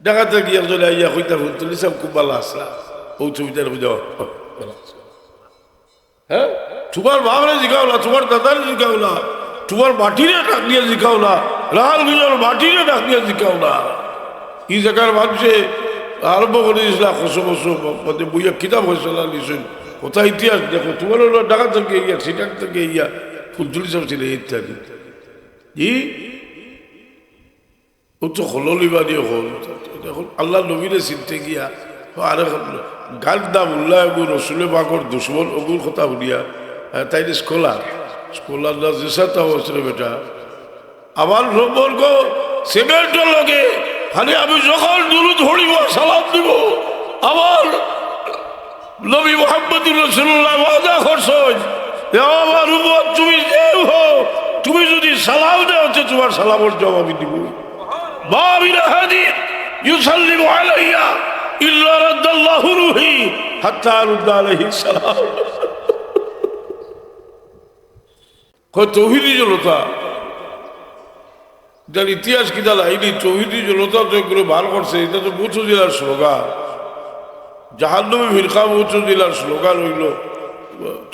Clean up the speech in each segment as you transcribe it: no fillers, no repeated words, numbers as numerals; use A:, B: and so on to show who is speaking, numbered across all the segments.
A: ডাকাতে গিয়ে একজন আইয়া কইতা তুলি সব খুব ভালো আসলা ও ছবিটার বুঝা হ্যাঁ তোমার বাবরে জিগাও না তোমার দাদারে জিগাও না তোমার মাটিরে ডাক দিয়ে জিগাও না লাল গুজর মাটিরে ডাক দিয়ে জিগাও না এই জায়গার মানুষে আরম্ভ করে দিয়েছিল খসো বসো মধ্যে বইয়া কিতাব হয়েছিল নিশ্চয় কোথায় ইতিহাস দেখো তোমার হলো ডাকাত থেকে ইয়া সিটাক থেকে ইয়া ফুলতুলি সব ছিল ইত্যাদি ই ও তো হলিবাদী হল এখন আল্লাহ নবীরে চিনতে গিয়া আর গান দাম উল্লাহ এগুর রসুলে বাগর দুশ্মন ওগুর কথা শুনিয়া তাই স্কলার না যেসাটা হচ্ছিল বেটা আমার সম্পর্ক সেমেন্টের লগে খালি আমি যখন দুরুদ ধরিব সালাম দিব আমার নবী মুহাম্মদুর রাসূলুল্লাহ ওয়াদা করছেন আমার উম্মত তুমি যেও হও তুমি যদি সালাম দাও তো তোমার সালামের জবাব আমি দিব মা মিন আহাদিন ইউসাল্লিমু আলাইয়া ইল্লা রাদ্দাল্লাহু রূহি হাত্তা আরুদ্দা আলাইহিস সালাম কত তৌহিদি জনতা যার ইতিহাস কি দাদা এই তৌহিদি জনতা তো এগুলো বার করছে এটা তো বুথ জেলার স্লোগান জাহান্নামী ফিরকা বুথ জেলার স্লোগান হইল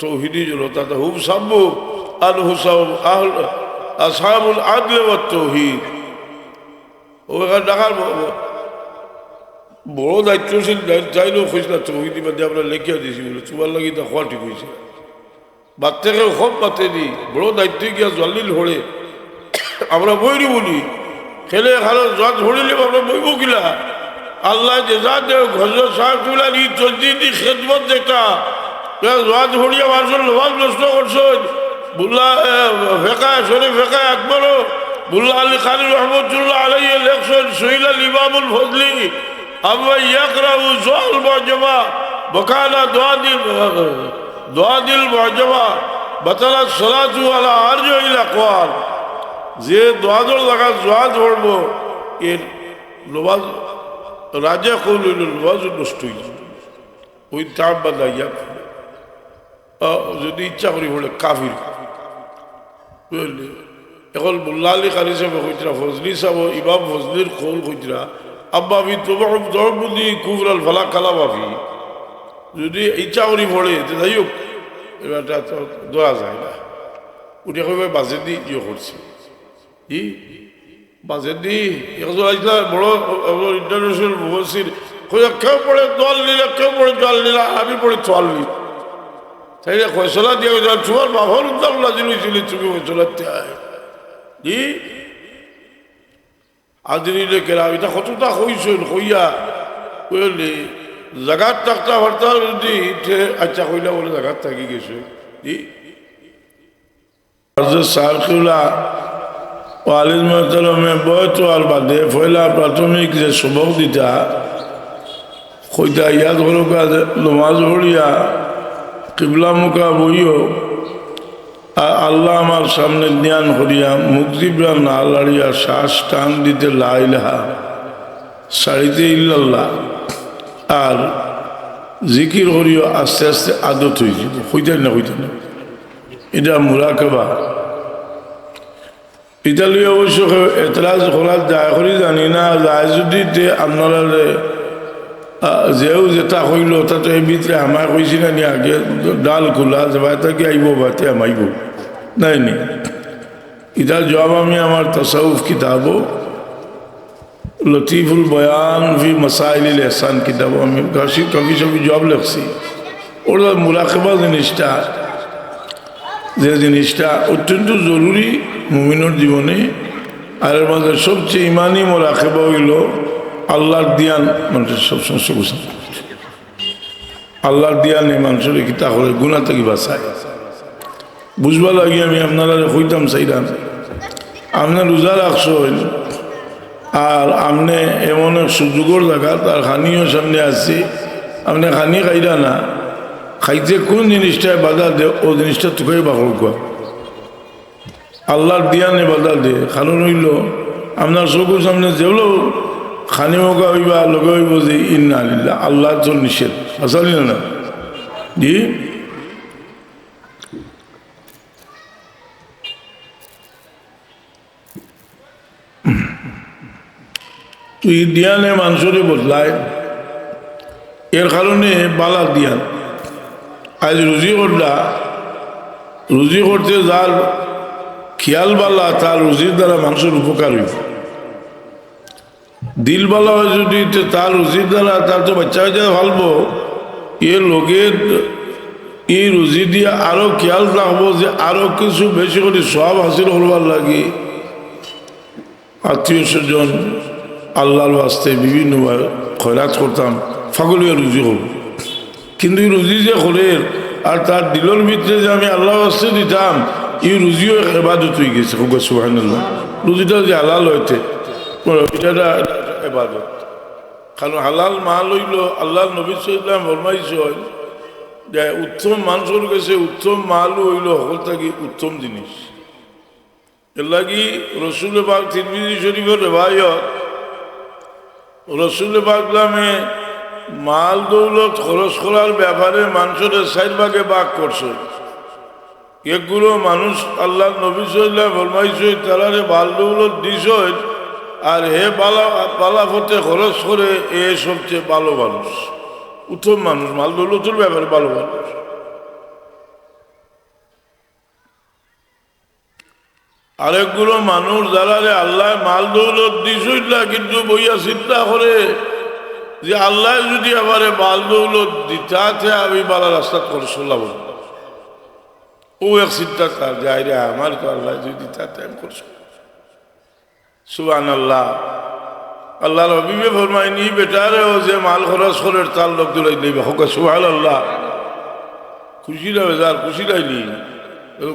A: তৌহিদি জনতা তো হুম সাব্বু আল হুসাব আহল আসহাবুল আদল ওয়াত তৌহিদ ওখানে ঢাকার বড় দায়িত্বশীল চাইলেও খুঁজলা তৌহিদি বাদে আমরা লেখিয়া দিয়েছি বলে তোমার লাগি তা খোয়া ঠিক হয়েছে বাচ্চাকে খুব পাতে দিই বড় দায়িত্ব গিয়া জল্লিল হড়ে আমরা বইরি বলি খেলে খালো জজ হরিলে আমরা বইব কিলা আল্লাহ যে যা দেও ঘজর সাহেব তুলা নি চলতি খেদমত দেখা জজ হরিয়া মানুষের লোভাব নষ্ট করছেন বুল্লা ফেঁকা শরীফ ফেঁকা একবারও বুল্লা আলী খালি রহমতুল্লাহ আলাইহি লেখছেন সহিল আল ইমামুল ফজলি আম্মা ইয়াকরাউ জল মজমা বকানা দোয়াদিল মজমা বাতালা সলাতু আলা আরজাইল আকওয়াল যে দোয়াদর লাগা জোয়া ধরব এর লোবাজ রাজা কৌল লোবাজ নষ্ট হইল ওই তাপ বাদাইয়া যদি ইচ্ছা করি হলে কাফির বুঝলি এখন মোল্লা আলী কালী সাহেব কইতরা ফজলি সাহেব ইমাম ফজলির কৌল কইতরা আব্বা আমি তোমার দরবুদি কুবরাল ফালা কালা বাফি যদি ইচ্ছা করি পড়ে যাই হোক এবারটা তো ধরা যায় না উঠে কইবে বাজে দি ইয়ে করছি ই বাজে দি একজন আসলা বড় ইন্টারন্যাশনাল মুফাসসির কইয়া কেউ পড়ে দল নিলা কেউ পড়ে জল নিলা আমি পড়ে চল নি তাই ফয়সলা দিয়ে তোমার বাবার উদ্যান লাজিল হয়েছিল তুমি ফয়সলাতে আয় জি আদরিলে কেরা এটা কতটা কইছেন কইয়া কইলে জাগাত থাকতা হরতা যদি আচ্ছা কইলা বলে জাগাত থাকি গেছে জি সার্কুলা ওয়ালিদ মহতরমে বয়ত আর বাদে পয়লা প্রাথমিক যে সবক দিতা কইতা ইয়াদ হলকা নমাজ পড়িয়া কিবলা মুখা বইও আল্লাহ আমার সামনে জ্ঞান করিয়া মুক্তিবরা না লাড়িয়া শ্বাস টান দিতে লাইলাহা সারিতে ইল্লাল্লাহ আর জিকির করিও আস্তে আস্তে আদত হয়ে যাব হইতেন না এটা মুরাকাবা ইতালিয় অবশ্য এতরাজ করার দায় করি জানি না যায় যদি আপনারা যেও যেটা হইল ওটা তো এই ভিতরে আমার কইছি না নি আগে ডাল খোলা যাবাই তাকে আইব বাতে আমাইব নাই নি এটার জবাব আমি আমার তাসাউফ কিতাব লতিফুল বয়ান ফি মাসাইল এহসান কিতাব আমি কবি সবই জবাব লিখছি ওটা মুরাকাবা জিনিসটা যে জিনিসটা অত্যন্ত জরুরি মুমিনের জীবনে আর এর মধ্যে সবচেয়ে ইমানি মুরাকাবা হইল আল্লাহর দিয়ান মানুষের সব সমস্যা বুঝা আল্লাহর দিয়ানে মানুষের কিতা করে গুণা থেকে বাঁচায় বুঝবা লাগে আমি আপনারা হইতাম চাইলাম আপনার রোজা রাখছেন আর আপনি এমন সুযোগের জায়গা তার খানিও সামনে আসছে আপনি খানি খাইরা না খাইতে কোন জিনিসটায় বাধা দে ও জিনিসটা তোকে বাকল কোয়া আল্লাহর দিয়ানে বাধা দে কারণ হইল আপনার চকুর সামনে যেগুলো খানি মোকা হইবা লগে হইব যে ইন্না আলিল্লাহ আল্লাহ তো নিষেধ আসলে না জি তো এই দিয়ানে মানুষরে বদলায়, এর কারণে বালা দিয়ান। আজ রুজি করলা, রুজি করতে যার খেয়াল বালা তার রুজির দ্বারা মানুষের উপকার হইব। দিল বালা হয় যদি তার রুজির দ্বারা তার তো বাচ্চা বাচ্চা ভালবো, এ লোকের এই রুজি দিয়ে আরো খেয়াল রাখবো যে আরো কিছু বেশি করে সব হাসিল করবার লাগে। আত্মীয় স্বজন আল্লাহর বাস্তে বিভিন্নভাবে খয়রাত করতাম, ফাগলিয়া রুজি করব। কিন্তু এই রুজি যে খোলের আর তার দিলের ভিতরে যে আমি আল্লাহ বাস্তে দিতাম, এই রুজিও এবাদত হয়ে গেছে। সুবহানাল্লাহ, রুজিটা যে হালাল হইতে এটা এবাদত। কারণ হালাল মাল হইল আল্লাহ নবী সাল্লাল্লাহু আলাইহি ফরমাইছে যে উত্তম মানুষের কাছে উত্তম মালও হইল সকল থাকি উত্তম জিনিস। এর লাগি রসুল পাক তিরমিজি শরীফের রেওয়ায়ত, রসুল পাক নামে মাল দৌলত খরচ করার ব্যাপারে মানুষের 4 ভাগে ভাগ করছে। এগুলো মানুষ আল্লাহ নবী সাল্লাল্লাহু আলাইহি ফরমাইছে তারারে মাল দৌলত দিছ, আর হে বালা পথে খরচ করে এ সবচেয়ে ভালো মানুষ, উত্তম মানুষ, মাল দৌলতের ব্যাপারে ভালো মানুষ। আরেকগুলো মানুষ যারা আল্লাহ মাল দৌলত দিছই না, কিন্তু বইয়া চিন্তা করে যে আল্লাহ যদি আমারে মাল দৌলত দিতে আমি বালা রাস্তা করে চলাব, ও এক চিন্তা তার যায় রে আমার তো আল্লাহ যদি দিতে আমি করছো। সুবহানাল্লাহ, আল্লাহর হাবিবে ফরমায়নি বেটারে ও যে মাল খরচ করে তার লোক দৌড়াই নেবে হোক। সুবহানাল্লাহ, খুশি লাগবে যার খুশি লাইনি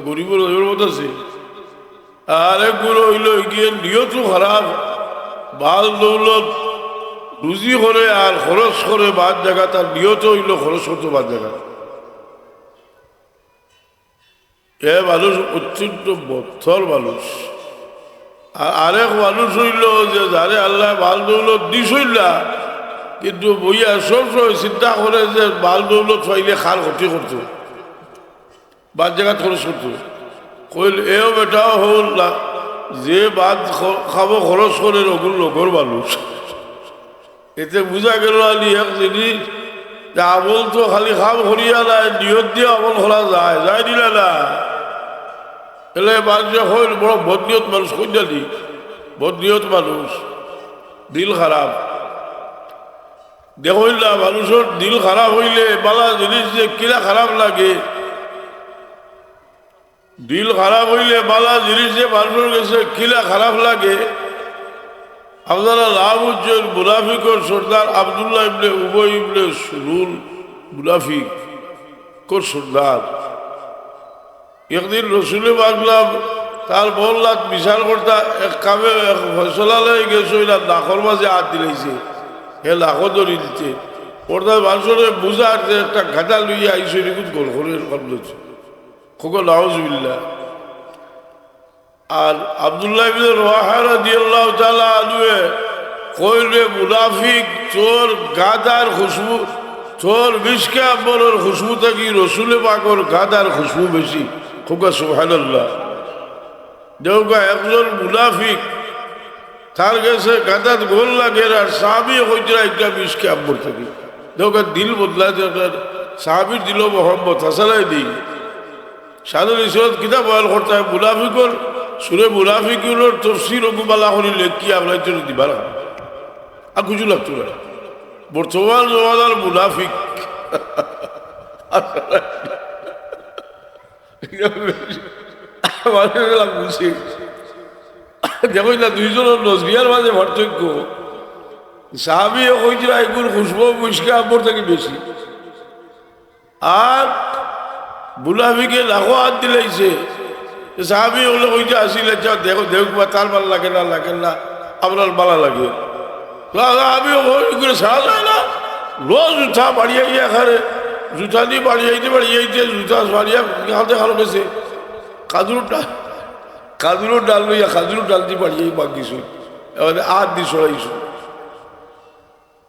A: গরিবের ওই মত আছে। আরেকগুলো হইল গিয়ে নিয়ত খারাপ, মাল দৌলত রুজি করে আর খরচ করে বাদ জায়গা, তার নিয়ত হইল খরচ করতে বাদ জায়গা। এ মানুষ অত্যন্ত বদ্ধর মানুষ। আর আরেক মানুষ হইল যে যারে আল্লাহ মাল দৌলত দিছইল না, কিন্তু বইয়া সবসময় চিন্তা করে যে মাল দৌলত পাইলে খার ক্ষতি করতো, বাদ জায়গা খরচ করতো। কইল এও বেটাও হল না যে বাদ খাবো খরচ করে ওগুলো লোকের মানুষ। এতে বোঝা গেল আলি এক জিনিস যে আমল তো খালি খাম করিয়া নাই, নিয়ত দিয়ে আমল করা যায়, যাই দিলে না। এলে মানুষে হইল বড় বদনিয়ত মানুষ, কইলি বদনিয়ত মানুষ, দিল খারাপ। দেখইল না মানুষের দিল খারাপ হইলে বালা জিনিস যে কিরা খারাপ লাগে, দিল খারাপ হইলে বালা জিনিস যে মানুষের কাছে কিলা খারাপ লাগে। আপনারা লাভ উজ্জ্বল মুনাফিকর সর্দার আব্দুল্লাহ ইবনে উবাই ইবনে সুলুল মুনাফিক কোর সর্দার একদিন রসুলে বাগলাম তার বললাত বিচার করতা এক কামে ফয়সলা লয়ে গেছে, লাখর মাঝে হাত দিলেছে, হে লাখো ধরি দিতে ওরদার মানুষের বুঝা একটা ঘাটা লইয়া আইসে নিকুত গোল করে করছে খোক নাউজুবিল্লাহ। আর আব্দুল্লাহ ইবনে রওয়াহা রাদিয়াল্লাহু তাআলা আনহু কইলে মুনাফিক চোর গাদার খুশবু, চোর মিশকে আম্বরের খুশবু থাকি রসুলে পাকর গাদার খুশবু বেশি। খুব সুবহানাল্লাহ। দেখো একজন মুনাফিক তার কাছে গাদাত গোল লাগে আর সাহাবী হইতে একটা মিশকে আম্বর থাকি। দেখো দিল বদলায়, সাহাবীর দিল মোহাম্মদ হাসানাই দিই সাধুর ঈশ্বর কিতাব বয়াল করতে হয় মুনাফিকর সুরে মুনাফিকুর তফসির ওগুবালা করিলে কি আপনার জন্য দিবার আর কিছু লাগতো না। বর্তমান জমানার মুনাফিক বুঝি দেখো না দুইজনের নজরিয়ার মাঝে পার্থক্য। সাহাবি কইছিল এগুলো খুশবু মুশকে আব্বর থেকে বেশি, আর মুনাফিকে লাখো হাত দিলাইছে। সাহাবি ওগুলো কইতে আসিলে যাও দেখো দেখবা তার ভালো লাগে না লাগে না আপনার ভালো লাগে। আমি করে সারা যায় না, রোজ জুতা বাড়িয়ে গিয়ে এখানে জুতা দিয়ে বাড়িয়ে জুতা বাড়িয়ে হাতে খালো গেছে কাজুর ডাল লইয়া কাজুর ডাল দিয়ে বাড়িয়ে বাগিস এবারে হাত দিয়ে সরাইছ।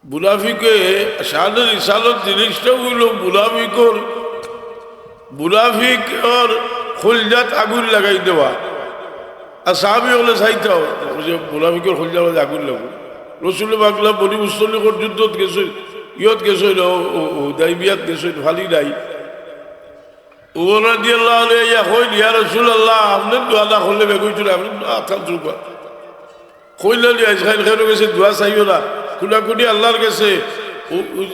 A: মুনাফিকে শাহাদের ইসালত জিনিসটা হইল মুনাফিকর খুলজাত আগুন লাগাই দেওয়া। আর সাহাবি হলে চাইতাও যে মুনাফিকর খুলজাত আগুন লাগবে, রসুল বাগলা বলি মুসল্লিকর যুদ্ধত গেছে ইয়ত গেছে দাইবিয়াত গেছে ভালি নাই ওরা দিয়ে আল্লাহ ইয়া কইল ইয়া রাসূলুল্লাহ আপনি দোয়া করলে বেগুইছিল আপনি আতাল জুবা কইলালি আজকাল খেলো গেছে দোয়া চাইও না কুলাকুটি আল্লাহর কাছে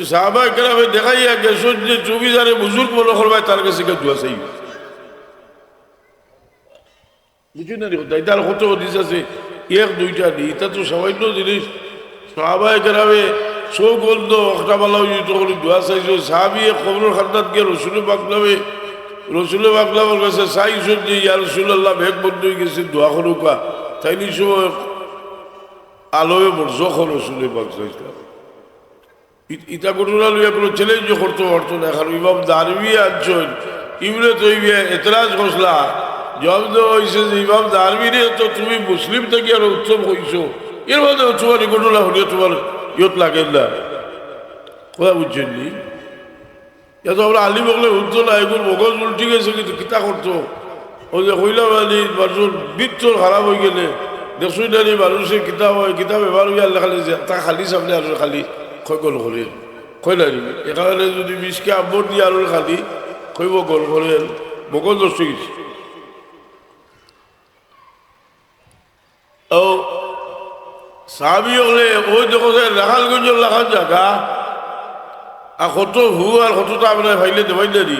A: সাহাবা কেরামে দেখাইয়া গেছো যে চৌবিজারে বুজুর্গ মনে করবাই তার কাছে দোয়া চাইব বুঝুন না দেখো তার কত দিস আছে এক দুইটা নি এটা তো সামান্য জিনিস সাহাবা কেরামে চোখ বন্ধ একটা বেলা তখন দোয়া চাইছো সাহাবিয়ে খবরের খান্দাত গিয়ে রসুলে বাকলামের কাছে চাইছেন যে ইয়া রাসূলুল্লাহ ভেগ বন্ধ হয়ে গেছে দোয়া করুকা তাই নি সময় আলোয় বর্ষ রসুলে বাক চাইছিলাম ইটা ঘটনা লইয়া কোনো চ্যালেঞ্জ করতে পারতো না এখন ইমাম দারবি আনছেন ইবনে তাইমিয়া এতরাজ করলা জবাব দেওয়া হয়েছে যে ইমাম দারবিরে তো তুমি মুসলিম থেকে আরো উত্তম হইছো এর মধ্যে তোমার এই ঘটনা হলে তোমার ইয়ত লাগেন না কথা বুঝছেন নি এত আমরা আলি বকলে উঠতো না এগুলো মগজ উল্টি গেছে কিন্তু কিতা করতো ওই যে কইলাম আলী মানুষের বৃত্তর খারাপ হয়ে গেলে দেখছই না মানুষের কিতাব হয় কিতাব এবার হইয়া লেখালে যে তা খালি সামনে আর খালি গল করেন কইলা নিবি এখানে যদি বিষকে আব্বর দিয়ে আর খালি কইব গল করেন মগজ নষ্ট গেছে ও সাহাবি হলে ওই দেখো রাখালগঞ্জ লেখার জায়গা আর কত হু আর কতটা আপনার ভাইলে দেবাই না দি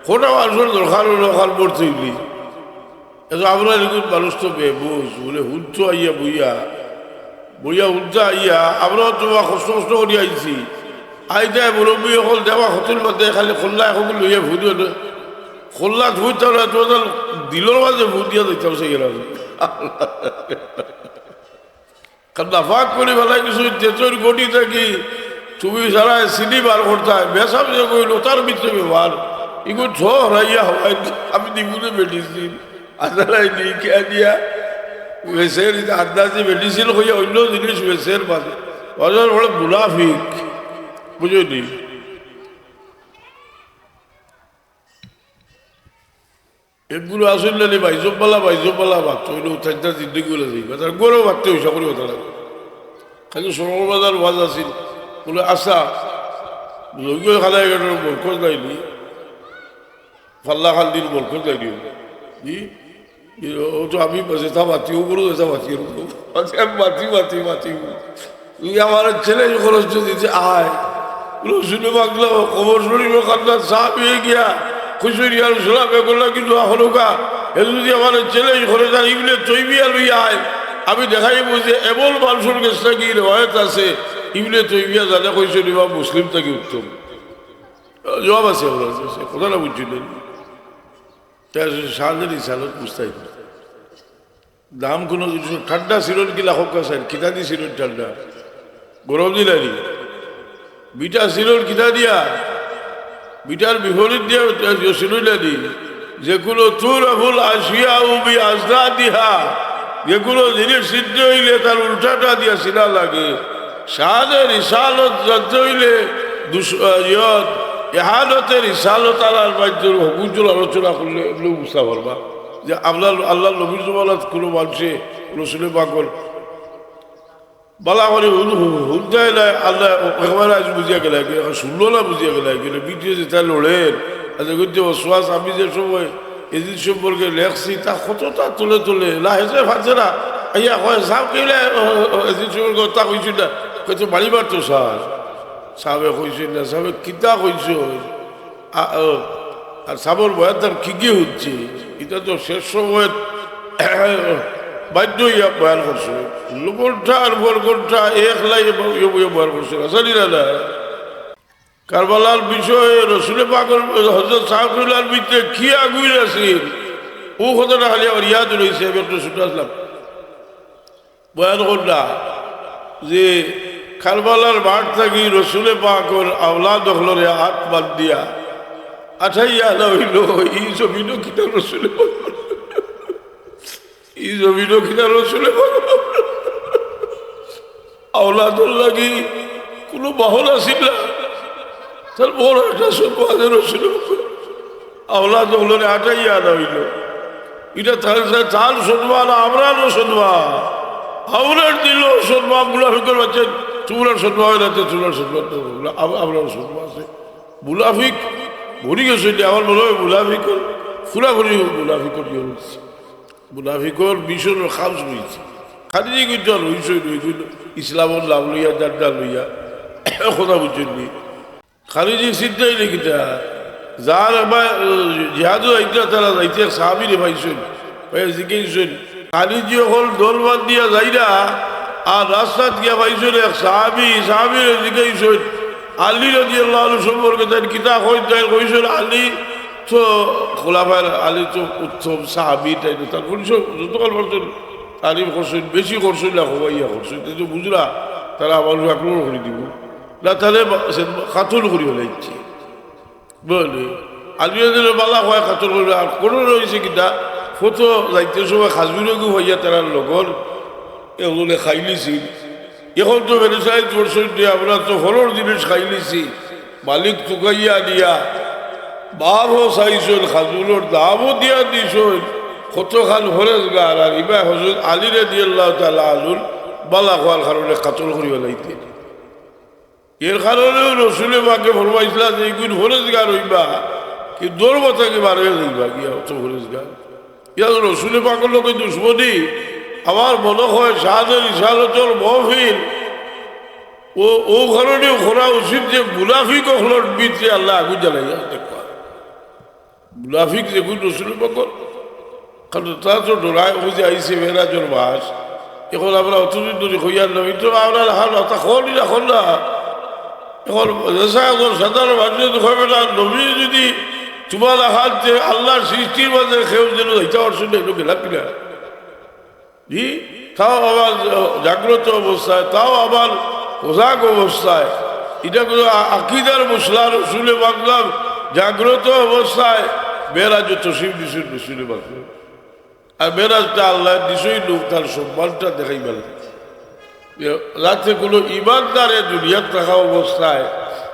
A: কোটা মানুষের দরকার রখাল পড়তে হইলি এত আপনার এরকম মানুষ তো বেবুঝ বলে হুঞ্চ আইয়া বইয়া উঠা আইয়া আমরা তোমার কষ্ট করি আইছি আইতাই মুরব্বী অকল দেওয়া হতুল মাতে খালি খোল্লা এখন লইয়া ভুত খোল্লা ধুইতাম না তোমার দিলর মাঝে ভুত দিয়া দিতাম সেই গেলাম নাফাক করে ফেলাই কিছু তেতর গটি থাকি তুমি সারা সিনি বার করতাম বেসাব যে কইল তার ভিতরে ব্যবহার এগুলো ছ হরাইয়া হওয়াই আমি দিবুনে মেডিসিন আদালাই দিই কে দিয়া বেসের আন্দাজে মেডিসিন হইয়া অন্য জিনিস বেসের মাঝে বাজার বড় মুনাফিক বুঝলি এগুলো আসলে বাইজপালা ভাবতো ওইগুলো চারটা জিন্দিগুলো যাইবা তার গরু ভাবতে হইসা করে কথা লাগে খালি সরল বাজার ওয়াজ আছিল বলে আসা যজ্ঞ খালাই গেটার বরখোজ লাইনি ফাল্লা খাল দিন বরখোজ লাইনি জি ও তো আমি যেটা বাতিও করো যেটা বাতিও মাতি তুই আমার ছেলে খরচ দিতে আয় শুনে বাগলো খবর শরীর কান্না চা পেয়ে গিয়া খুশি আর সোলা বেগলা কিন্তু হলুকা এ যদি আমার ছেলে খরচ আর ইবনে তৈমিয়া লই আয় আমি দেখাইব যে এমন মানুষের কাছে কি রেওয়ায়ত আছে ইবনে তৈমিয়া জানা কইছে বা মুসলিম থেকে উত্তম জবাব আছে কথাটা বুঝছিলেন সাহায্যের ইসালত বুঝতে দাম কোনো কিছু ঠান্ডা সিরন কি লাখক কাছে কিতা দি সিরন ঠান্ডা গরম দিলানি বিটা সিরন কিতা দিয়া বিটার বিপরীত দিয়া সিরইলা দি যেগুলো তুর আবুল আসিয়া উবি আজদা দিহা যেগুলো জিনিস সিদ্ধ হইলে তার উল্টাটা দিয়া সিনা লাগে শাহাদের ইসালত জানতে হইলে এহানতের ইসালত আলার বাদ্যের হকুজুল আলোচনা করলে এগুলো বুঝতে পারবা যে আপনার আল্লাহ নবীর জমানাত কোনো মানুষে রসুলে পাগল বালা করে হুদায় নাই আল্লাহ একেবারে আজ বুঝিয়া গেলে শুনলো না বুঝিয়া গেলে বিটিয়ে যে তাই লড়েন আচ্ছা কিন্তু ওয়াস আমি যে সময় এদিন সম্পর্কে লেখছি তা কতটা তুলে লাহেছে ফাঁসে না ইয়া হয় সাহ কেলে এদিন সম্পর্কে তা কইছিল না কইতো বাড়ি মারতো সাহেবে কইছিল না সাহেবে কিতা কইছ আর সাবর বয়ার তার কি হচ্ছে এটা তো শেষ সময় বাধ্য ইয়া বয়ান করছে লোকটা আর বরকটা এক লাই বয়ান করছে জানি না কারবালার বিষয়ে রসুলে পাগল হজরত সাহাবুল্লাহর ভিতরে কি আগুন আছে ও কথাটা খালি আমার ইয়াদ রয়েছে আমি একটা শুনে আসলাম বয়ান করলা যে কারবালার মাঠ থাকি রসুলে পাগল আওলাদ হলরে হাত বাদ দিয়া আঠাইয়া না হইল এই জমিনও কিনা রসুলে এই জমিনও কিনা রসুলে আওলাদর লাগি কোনো বাহন আসিল না তার বড় একটা সম্পাদের রসুলে আওলাদ হলরে আঠাইয়া না হইল এটা তার শুনবা না আমরারও শুনবা আপনার দিল সন্মা মুনাফিকের বাচ্চা চুমুলার সন্মা হয়ে যাচ্ছে চুলার সন্মা আপনার সন্মা আছে মুনাফিক ভরি গেছে আমার মনে হয় মুনাফিকর ফুরাফুরি মুনাফিকর ইয়ে হচ্ছে মুনাফিকর মিশনের খামস হয়েছে খালি যে কিন্তু হইসই ইসলামের নাম লইয়া ডান্ডা লইয়া কথা বুঝছেন নি খালি যে চিন্তাই নাকি তা যার আমার জিহাদও আইতা তারা যাইতে সাহাবিরে পাইছেন জিজ্ঞেসছেন খালি যে হল দলবাদ দিয়া যাইরা আর রাস্তা দিয়া পাইছেন এক সাহাবিরে জিজ্ঞেসছেন আলী রাদিয়াল্লাহু আনহু সম্পর্কে তার কিতাব কইছেন আলী তো খোলাফার আলী তো উত্তম সাহাবি তাই তো তার পরিচয় যতকাল বলছেন তারিফ করছেন বেশি করছেন না হবাইয়া করছেন তো বুঝলা তারা আমার আক্রমণ করে দিব না তাহলে কাতল করি হলে ইচ্ছে বলে আলিয়াদের বালা হয় কাতল করবে আর কোনো রয়েছে কিনা ফটো যাইতে সময় খাজবিরগু হইয়া তারা লগর এগুলো খাইলিছি এখন তো বেরোসাইজ করছেন যে আমরা তো হলর জিনিস খাইলিছি মালিক টুকাইয়া দিয়া বারো চাইছেন খাজুলোর দামও দিয়া দিছেন কত খান ফরেজগার আর ইবা হজরত আলী রাদিয়াল্লাহু তাআলা আনহুর বালা হওয়ার কারণে কাতল করিয়া লাইতে এর কারণেও রসুলে মাকে ফরমাইছিলা যে এইগুলো ফরেজগার হইবা কি দৌড়বতাকে বার হয়ে যাইবা গিয়া অত ফরেজগার ইয়া রসুলে পাকের লোকের দুশ্মনী আমার মনে হয় শাহাদের ইশারতর মহফিল ও কারণেও করা উচিত যে মুনাফিক হলর বিচে আল্লাহ আগুন জ্বালাইয়া দেখবা মুনাফিক যেগুলো রসুলে পাকর কারণ তা তো ডোরায় ওই যে আইসে মেরাজর মাস এখন আমরা অতদিন ধরে হইয়ার নবী তো আমরা তা খনই রাখন না এখন এখন সাধারণ মানুষ হবে না নবী যদি তোমার হাত যে আল্লাহর সৃষ্টির মাঝে খেয়েও যেন এটা অর্জন এগুলো গেলা কিনা জি তাও আবার জাগ্রত অবস্থায় তাও আবার পোশাক অবস্থায় এটা কোনো আকিদার মশলা রসুলে বাংলাম জাগ্রত অবস্থায় মেরাজ তসিম দিশুন রসুলে বাংলাম আর মেরাজটা আল্লাহ নিশ্চয়ই লোক তার সম্মানটা দেখাই গেল যাতে কোনো ইমানদারে দুনিয়াত থাকা অবস্থায়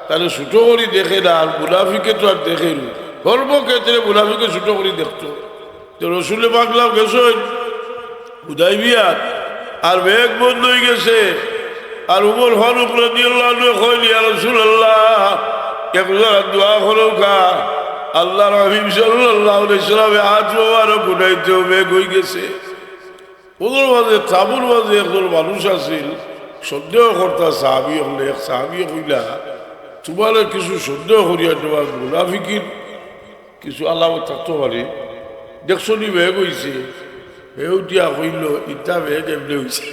A: তাহলে ছোটো করি দেখে না আর মুনাফিকে তো আর দেখে নি কর্মক্ষেত্রে মুনাফিকে ছোটো করি দেখতো তো রসুলে বাংলাম গেছেন হুদাইবিয়াত আর মেঘ বন্ধ হয়ে গেছে আর উমর ফারুক রাদিয়াল্লাহু আনহু কইল ইয়া রাসূলুল্লাহ একবার দোয়া করো কা আল্লাহর হাবিব সাল্লাল্লাহু আলাইহি সাল্লামে আজ মোবারক উঠাইতে মেঘ হয়ে গেছে ওদের মাঝে তাবুর মাঝে একজন মানুষ আছিল সন্দেহ করতা সাহাবি হলে এক সাহাবি হইলা তোমার কিছু সন্দেহ করিয়া তোমার মুনাফিকির কিছু আলামত থাকতে পারে দেখছো নি মেঘ হয়েছে হেউটিয়া হইল ইটা মেঘ এমনি হয়েছে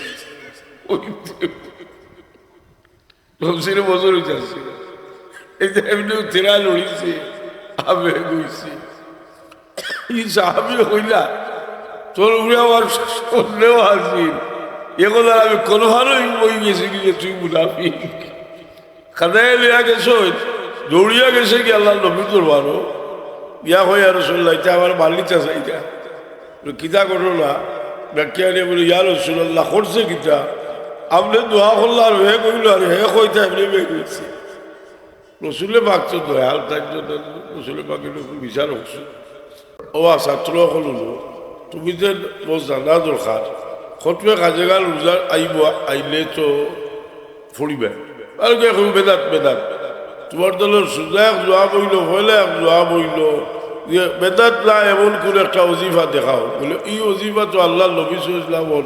A: রমসিরে বছর হয়েছে এই যে এমনি তেরা লড়িছে মেঘ হয়েছে ই সাহাবি হইলা তোর উড়ে আমার সন্দেহ আসিল এখন আর আমি কোনোভাবেই বই গেছি কি যে তুই মুনাফিক কাদায় লিয়া গেছ দৌড়িয়া গেছে কি আল্লাহ নবী তোর ভালো ইয়া হয়ে আর রসুল্লাহ এটা আমার মালিতা চাইটা কিতা করো না ব্যাখ্যা নিয়ে বলি ইয়া রসুল্লাহ করছে কিতা আপনি দোয়া করলো আর হে কইল আর হে কইতে আপনি মেয়ে কইছে রসুলে পাক তো দয়াল তাই রসুলে পাকের বিচার হচ্ছে ও ছাত্র হল তুমি যে বস জানা দরকার খতমে কাজেগাল রোজা আইব আইলে তো ফুড়িবে আর এখন বেদাত বেদাত তোমার দলের সোজা এক জোয়া বইল হইলে এক জোয়া বইল যে বেদাত না এমন করে একটা অজিফা দেখাও বলে এই অজিফা তো আল্লাহ নবী ইসলামর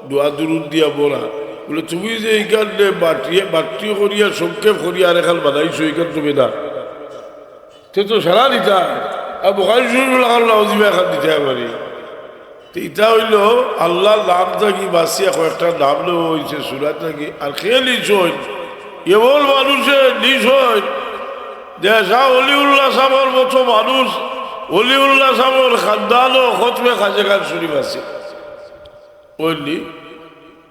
A: দোয়া দুরুদ দিয়া বলা বলে তুমি যে এইখানে বাটিয়ে করিয়া সংক্ষেপ করিয়া আর এখান বানাইছো এইখান তুমি না সে তো সারা দিতা আর বোখারি শরীফ আল্লাহ অজিফা এখান দিতে পারি এটা হইল আল্লাহ নাম থাকি বাঁচিয়া কয়েকটা নাম নেওয়া হয়েছে সুরাত থাকি আর খেয়ে নিস এমন মানুষের নিস যে অলিউল্লাহ সাহর মতো মানুষ অলিউল্লাহ সাহর খানদানও খতমে খাজে খান শরীফ আছে বললি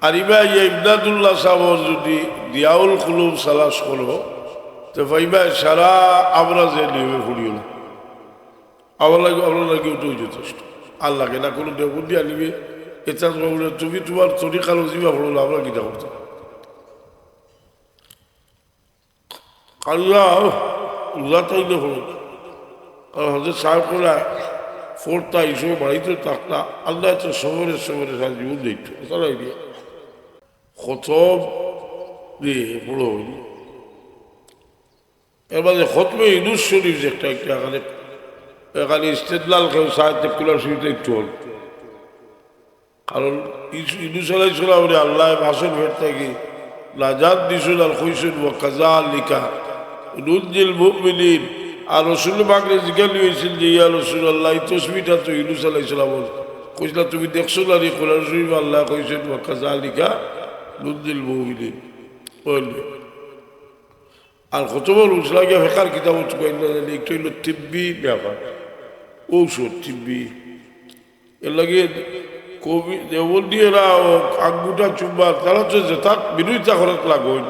A: আর ইবা ইমদাদুল্লাহ সাহর যদি দিয়াউল কুলুম সালাস করো তো ভাইবা সারা আমরা যে নিয়মে ফুরিও না আমার লাগে ওটাই যথেষ্ট আল্লাহকে না কোনো দেবন দিয়ে আনিবে এটা তুমি তোমার তরিকার অজিবা পড়লো আমরা কিনা করতাম আল্লাহ উল্লাহ তাইলে হল হজরত সাহেব কোলা ফোরটা হিসেবে বাড়িতে থাকতা আল্লাহ তো শহরে সারা জীবন দেখতো তারা খতম দিয়ে বড় হইল এর মাঝে খতমে ইউনুস শরীফ যে একটা একটা এখানে ইস্তেদলাল কেউ সাহিত্য কুলার শরীফটা একটু হল কারণ ইউনুস আলাইহিসসালাম আল্লাহ ভাষণ ফের থাকি নাজাত দিছুন আর কইসুন ওয়া কাযালিকা নুনজিল মুমিনিন আর রাসূল পাকরে জিজ্ঞাসা হয়েছিল যে ইয়া রাসূলুল্লাহ এই তসবিহটা তো ইউনুস আলাইহিস সালাম কইছিল তুমি দেখছো না রে কোরআন শরীফ আল্লাহ কইছেন ওয়া কাযালিকা নুনজিল মুমিনিন বলবে আর খতমুল উসলাকে ফিকার কিতাব কইনা জানি একটু হইল তিব্বি ব্যাপার ঔষধ তিব্বি এর লাগে কবি দেবল দিয়ে আঙ্গুটা চুম্বা তারা তো তার বিরোধিতা করার লাগন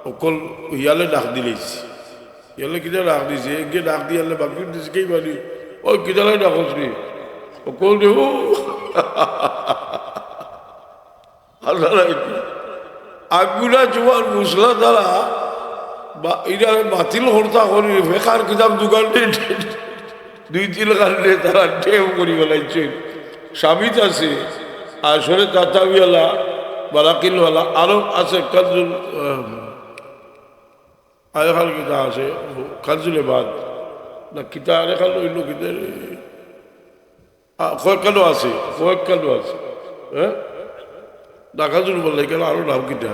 A: অকল ইয়ালে ডাক দিলেছি ইয়ালে কিনা ডাক দিছে এগে ডাক দিয়ে আলে বাকি দিছে কেই বানি ওই কিদালাই ডাক হচ্ছে অকল দেব আঙ্গুটা চুম্বার মুসলা দ্বারা বা এটা বাতিল হর্তা করি বেকার কিতাব দোকান দুই তিন কারণে তারা টেম করি বেলাইছে সাবিত আছে আসলে তাতাবিওয়ালা বালাকিলওয়ালা আরো আছে কাজুল আরেখান কিতা আছে কাজুলে বাদ না কিতা আরেখান হইল কিতা কয়েকখানো আছে কয়েকখানো আছে হ্যাঁ না কাজুল বললে কেন আরো নাম কিতা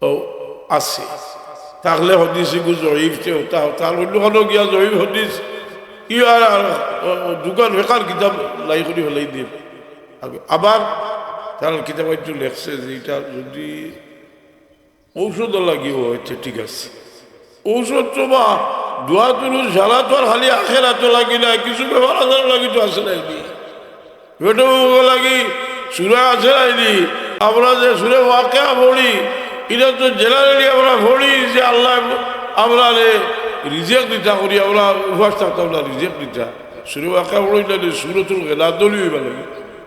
A: ও আছে তাহলে হদিস জয়ীফ তার অন্য কোনো গিয়া জয়ীফ হদিস ই আর দোকান বেকার কিতাব লাই করে ফেলাই দিয়ে আবার তার কিতাব একটু লেখছে যে এটা যদি ঔষধ লাগিও হচ্ছে ঠিক আছে ঔষধ তো বা দোয়া তুলু ঝালা তো আর খালি আখের এত লাগি না কিছু ব্যবহার আধার লাগি তো আসে নাইনি বেটো লাগি সুরা আছে নাইনি আমরা যে সুরে ওয়াকিয়া পড়ি এটা তো জেনারেলি আমরা পড়ি যে আল্লাহ আমরা রিজেক্ট দিতা করি আমরা উপাস থাকতাম না রিজেক্ট দিতা সুরে ওয়াকিয়া পড়ি না সুরতুল গেলা দলি হইবার লাগে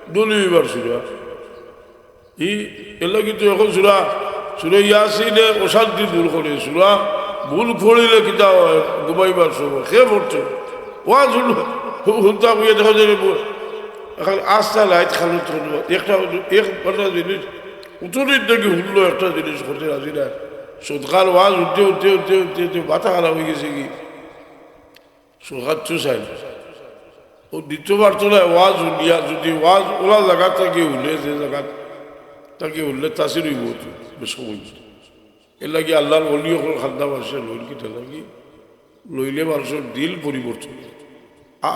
A: দলি হইবার সুরা এর লাগে তো এখন সুরে ইয়াসিনে অশান্তি দূর করে সুরা ভুল পড়িলে কিতা ঘুমাইবার সময় সে পড়ছে ওয়াজ হুলতা হইয়া দেখা যায় এখন আস্তা লাইট খালো একটা জিনিস উত্তরের দিকে হুললো একটা জিনিস করতে রাজি না সদকার ওয়াজ উঠতে উঠতে উঠতে উঠতে উঠতে মাথা খারাপ হয়ে গেছে কি সরকার চুষাই ও দ্বিতীয়বার তো না ওয়াজ উঠিয়া যদি ওয়াজ ওলা জায়গা তাকে উঠলে যে জায়গা তাকে উঠলে তাসির হইব সময় এর লাগে আল্লাহর অলিও কোনো খাদ্যা মানুষের লইল কিটা লাগি লইলে মানুষের দিল পরিবর্তন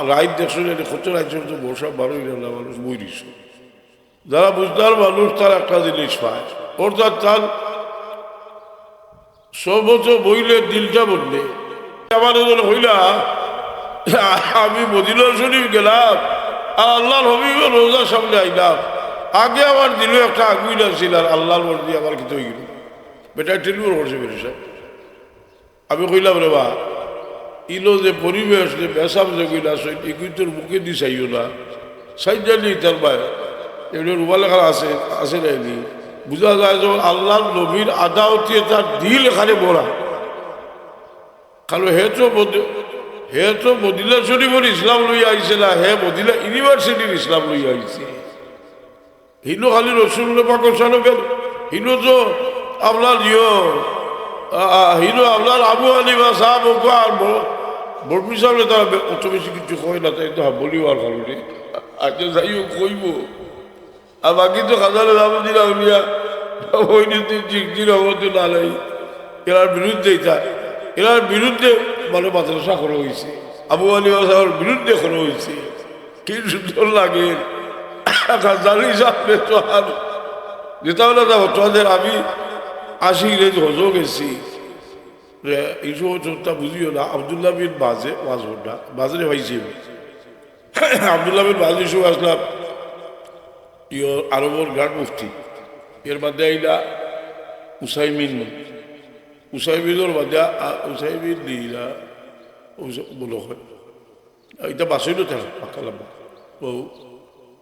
A: রাইট দেখছো যে কত রাজ্যের তো বর্ষা বারোই না মানুষ বই দিস যারা বুঝদার মানুষ তার একটা জিনিস পায় অর্থাৎ তার সর্বোচ্চ বইলে দিলটা বললে আমার হইলা আমি মদিনা শরীফ গেলাম আর আল্লাহর হবিবের রোজার সামনে আইলাম আগে আমার দিল একটা আগুই লাগছিল আর আল্লাহর মর্জি আমার কিন্তু হয়ে গেল বেটা টেলিফোন করছে বেশি সাহেব আমি কইলাম রে বা ইলো যে পরিবেশ যে বেসাম যে কইলা এগুলি তোর মুখে দি চাইও না সাইড জানি তার বাইরে এগুলো রুবা লেখা আছে নাইনি বোঝা যায় যে আল্লাহর নবীর আদাওতি তার দিল এখানে বড়া কারণ হে তো মদিনা শরীফের ইসলাম লইয়া আইছে না হে মদিনা ইউনিভার্সিটির ইসলাম লইয়া আইছে হিনো খালি রসুল পাকিস্তানও গেল হিনো তো আপনার হিনো আপনার আবু হানিফা সাহাব আর বড়মি সাহেব তারা অত বেশি কিছু কয় না তাই তো বলিও আর কারণে আজকে যাইও কইব আর বাকি তো খাজালে আবুদ্দিন আউলিয়া ওই জিগদিন অবধি না নাই এরার বিরুদ্ধে এরার বিরুদ্ধে মানে মাদ্রাসা করা হয়েছে আবু হানিফা সাহেবের বিরুদ্ধে করা হয়েছে কি সুন্দর লাগে জানি সামনে তো আর যেতাম না তোমাদের আমি আসি ইংরেজ হজও গেছি এইসব চোরটা বুঝিও না আবদুল্লাহ বিন বাজে ওয়াজটা বাজরে ভাইছি আবদুল্লাহ বিন বাজে সব আসলাম আরবর গার্ড মুফতি এর মধ্যে আইলা উসাইমিনের মধ্যে উসাইমিন দিলা বলো হয় এটা বাসইল থাকে পাকালাম বহু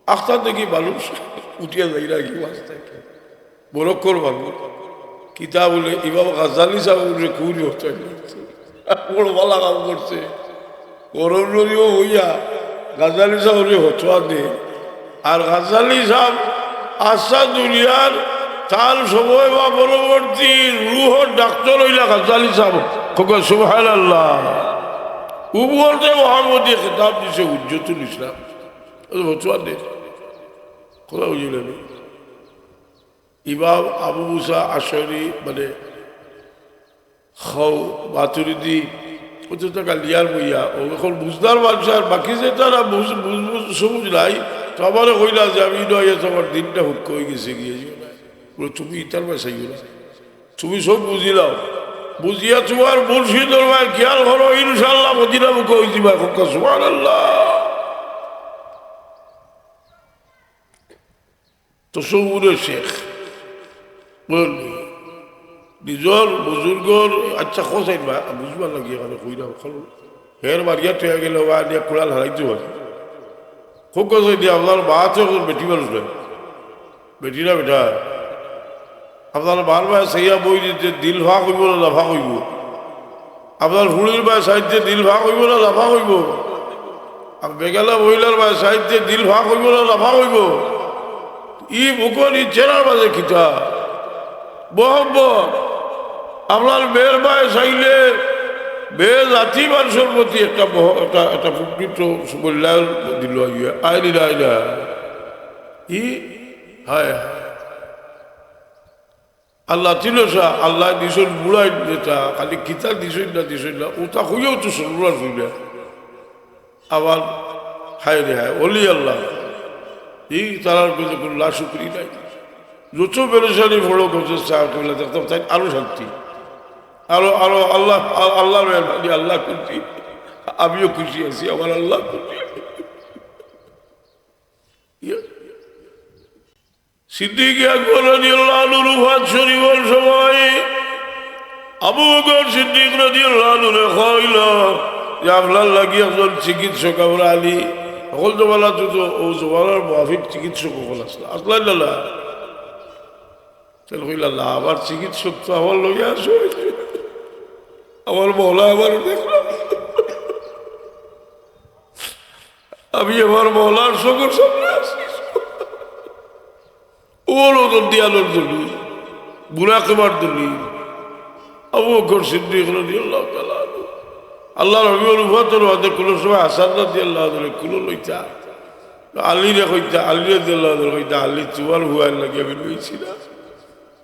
A: আখতার দেখি মানুষ উঠিয়া যাই না কি বাস্তাকে বরক্ষর মানুষ কিতা বলে ইমাম গাজ্জালি সাহেব কুড়ি হতে বড় ভালো কাম করছে করণীয় হইয়া গাজ্জালি সাহেব হতোয়া দে আর গাজ্জালি সাহেব আশা দুনিয়ার তার সময় বা পরবর্তী রুহর ডাক্তার হইলা গাজালি সাহেব সুবহানাল্লাহ উপরতে মোহাম্মদী খেতাব দিছে হুজ্জতুল ইসলাম বচুয়ার দেশ কথা বুঝলেন ইমাম আবু মুসা আশারি মানে খাও বাতুরিদি ওটা কালিয়ার বইয়া ও এখন বুঝদার মানুষ আর বাকি যে তারা সবুজ নাই তো আমারও কইলা যে আমি নয় আমার দিনটা হুক হয়ে গেছে গিয়ে তুমি ইটার বাসাই গেলা তুমি সব বুঝিলাও বুঝিয়া তোমার মুর্শিদর ভাইয়ের খেয়াল করো ইনশাল্লাহ মদিনা মুখ হয়ে দিবা সুবহানাল্লাহ তো সবুরের শেখ বুঝলি নিজর বুজুর্গর আচ্ছা খোঁজাই বা বুঝবার লাগে এখানে কইরা হের বাড়িয়া টেয়া গেলে বা নিয়ে কোড়াল হারাইতে পারে খুব খোঁজাই দিয়ে আপনার মা তো বেটি মানুষ নয় বেটি না বেটা আপনার বাল ভাই সেইয়া বই দিতে দিল ভাগ হইব না লাফা হইব আপনার হুড়ির ভাই সাহিত্যে দিল ভাগ হইব না লাফা হইব আর বেগালা মহিলার ভাই সাহিত্যে দিল ভাগ হইব না লাফা হইব ই বুকন ই চেনার মাঝে খিতা মোহাম্মদ আপনার মেয়ের ভাই চাইলে মেয়ে জাতি মানুষের প্রতি একটা প্রকৃত মূল্যায়ন দিল আইনি না আইনা ই হায় হায় আল্লাহ তিলসা আল্লাহ দিছন বুড়াই যেটা খালি কিতাব দিছই না ওটা হইয়াও তো সরুরা শুইনা আবার হায় রে হায় অলি আল্লাহ এই তারার কাছে কোনো লাশুকরি নাই যত পেরেশানি বড় করছে চাকরিলা দেখতাম তাই আরো শান্তি আরো আরো আল্লাহ আল্লাহ মেহরবানি আল্লাহ খুশি আমিও খুশি আছি আমার আল্লাহ খুশি সিদ্দিক আকবর রাদিয়াল্লাহু আনহু ওয়াজ শরীফের সময় আবু বকর সিদ্দিক রাদিয়াল্লাহু আনহু কইলো যে আপনার লাগি একজন চিকিৎসক আমরা আলী সকল জমানা তো ও জমানার মুআফিক চিকিৎসক সকল আসলেন না তাহলে কইল আল্লাহ আবার চিকিৎসক তো আমার লগে আসো আমার মৌলা আবার দেখলাম আমি আমার মৌলার সকল সামনে আসি ওর ওদের দিয়ালোর দলিল বুড়াকেবার দলিল আবু বকর সিদ্দিক রাদিয়াল্লাহু তাআলা আনহু আল্লাহ রবিউল উফাতর হাতে কোনো সময় হাসান রাদিয়াল্লাহু আনহু কোনো লইতা আলীরে কইতা আলী রাদিয়াল্লাহু আনহু কইতা আলী তোমার হুয়ার লাগে আমি লইছি না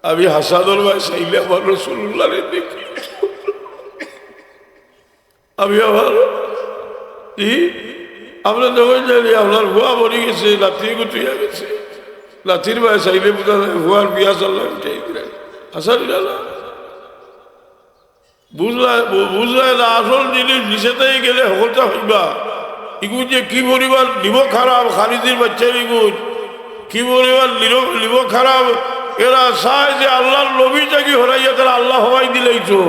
A: আমি হাসানুর ভাই চাইলে আমার রাসূলুল্লাহরে দেখি আমি আবার আমরা যখন জানি আপনার হুয়া মরে গেছে লাথি গুটিয়া গেছে লাথির ভাই চাইলে বোঝা যায় হুয়ার বিয়া চাল্লাহ উঠাই দিলেন হাসান না বুঝলায় না আসল জিনিস নিষেধাই গেলে সকলটা হইবা ইগুন যে কি পরিবার নিব খারাপ খালিদির বাচ্চার ইগুন কি পরিবার নিব খারাপ এরা চায় যে আল্লাহর নবী জাগি হরাইয়া তারা আল্লাহ হওয়াই দিলেই তো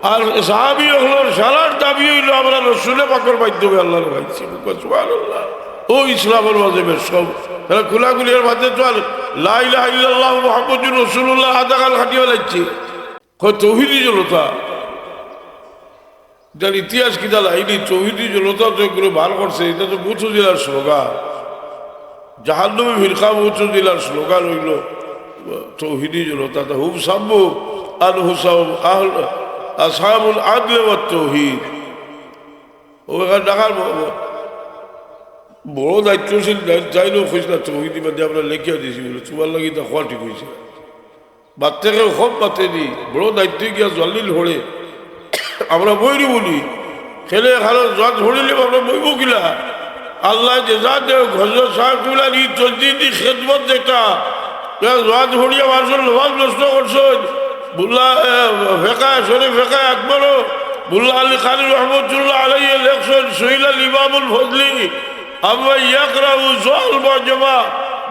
A: আর সাহাবি হলো সারার দাবি হইল আমরা রসুলে পাকর মাধ্যমে আল্লাহর ভাইছি সুবহানাল্লাহ ও ইসলামের মাঝে বেশ সব তারা খোলাগুলির মাঝে তো আর লা ইলাহা ইল্লাল্লাহ মুহাম্মাদুর রাসূলুল্লাহ আধা কাল খাটিয়ে লাগছে তৌহিদি জনতা যার ইতিহাস কিতা লাইনি তৌহিদি জনতা তো এগুলো বার করছে এটা তো বুথ জেলার স্লোগান জাহান্নামী ফিরকা বুথ জেলার স্লোগান হইল তৌহিদি জনতা হুম সাব্বু আল হুসাম আহল আসহাবুল আদল ওয়াত তৌহিদ ওখানে ঢাকার বড় দায়িত্বশীল চাইলেও খুঁজ না তৌহিদি মধ্যে আমরা লেখিয়া দিয়েছি বলে তোমার লাগি তা খোয়া ঠিক হয়েছে বাচ্চাকে সব বাতেনি বড় দায়িত্ব গিয়া জলিল হলে আমরা বইরি বলি খেলে খালো জল ধরিলে আমরা বইব কিলা আল্লাহ যে যা দেব ঘজর সাহেব কিলা ই চলতি দি খেদমত যেটা জোয়া ধরিয়া মানুষের লোভাব নষ্ট করছো বুল্লা ফেকায় শরীফ ফেকায় আকবরও বুল্লা আলী খালি রহমতুল্লাহ আলাইহি লেখছেন সহিলাল ইমামুল ফজলি আম্মা ইয়াকরাউ জল মুআজ্জামা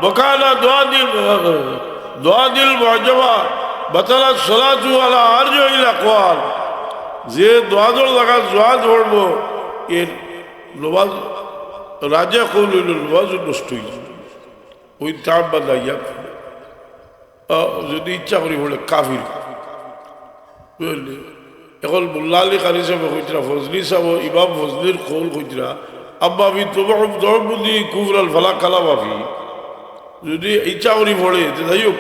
A: বকানা দোয়াদিল মুআজ্জামা বাতালাত সালাতু আলা আরজাইল আকওয়াল যে দোয়াদর লাগা জোয়া ধরবো এর নমাজ রাজা কৌল হইল নমাজ নষ্ট হয়ে যাবে ওই তার বাদাইয়া যদি ইচ্ছা করি বলে কাফির বুঝলি এখন মোল্লা আলী কারি সাহেব কইতরা ফজলি সাহেব ইমাম ফজলির কৌল কইতরা আব্বা আমি তোমার দরবুদি কুবরাল ফালা কালা বাফি যদি ইচ্ছা করি পড়ে যাই হোক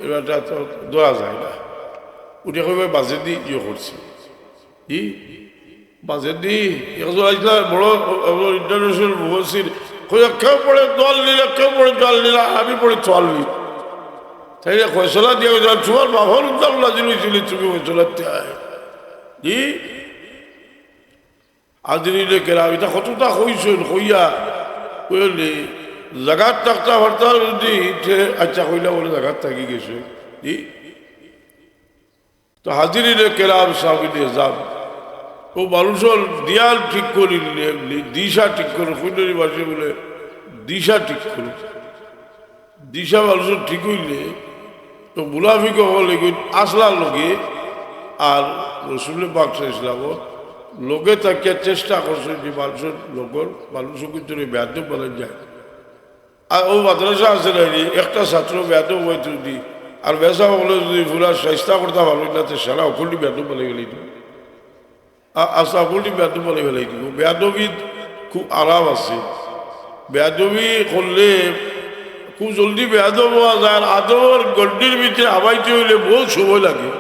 A: এবারটা তো দেওয়া যায় না উঠে কইবে বাজে দি ইয়ে করছি কি বাজে দি একজন আসলে বড় ইন্টারন্যাশনাল মুফাসসির কেউ পড়ে দল নিলে কেউ পড়ে জল নিলা আমি পড়ে চল নি তাই ফয়সলা দিয়ে তোমার বাবার উদ্দাম নাজিল হয়েছিল তুমি ফয়সলাতে আয় জি আজরিলে কেরাম এটা কতটা কইছেন কইয়া কইলে জাগাত থাকতা হরতাল যদি আচ্ছা কইলা বলে জাগাত থাকি গেছে জি তো হাজিরিলে কেরাম সাবিনে যাব ও মানুষের দিয়াল ঠিক করি দিশা ঠিক করে কইনারি বাসে বলে দিশা ঠিক করে দিশা মানুষের ঠিক হইলে তো মুনাফিক হলে আসলার লোকে আর রসুল পাক ইসলামত লোকে তাকে চেষ্টা করছে যে মানুষের লোকের মানুষের কিন্তু ব্যাধ বলেন যায় আর ও মাদ্রাসা আছে না একটা ছাত্র ব্যাধ হইতে যদি আর বেসা বলে যদি পুরা চেষ্টা করতে ভালো না তো সারা অকলটি ব্যাধ বলে গেলেই আচ্ছা অকলটি ব্যাধ বলে গেলেই দিব ব্যাধবিদ খুব আরাম আছে ব্যাধবি করলে খুব জলদি বেয়াদব হওয়া যায় আর আদমের গন্ডির ভিতরে আবাইতে হইলে বহুত সময় লাগে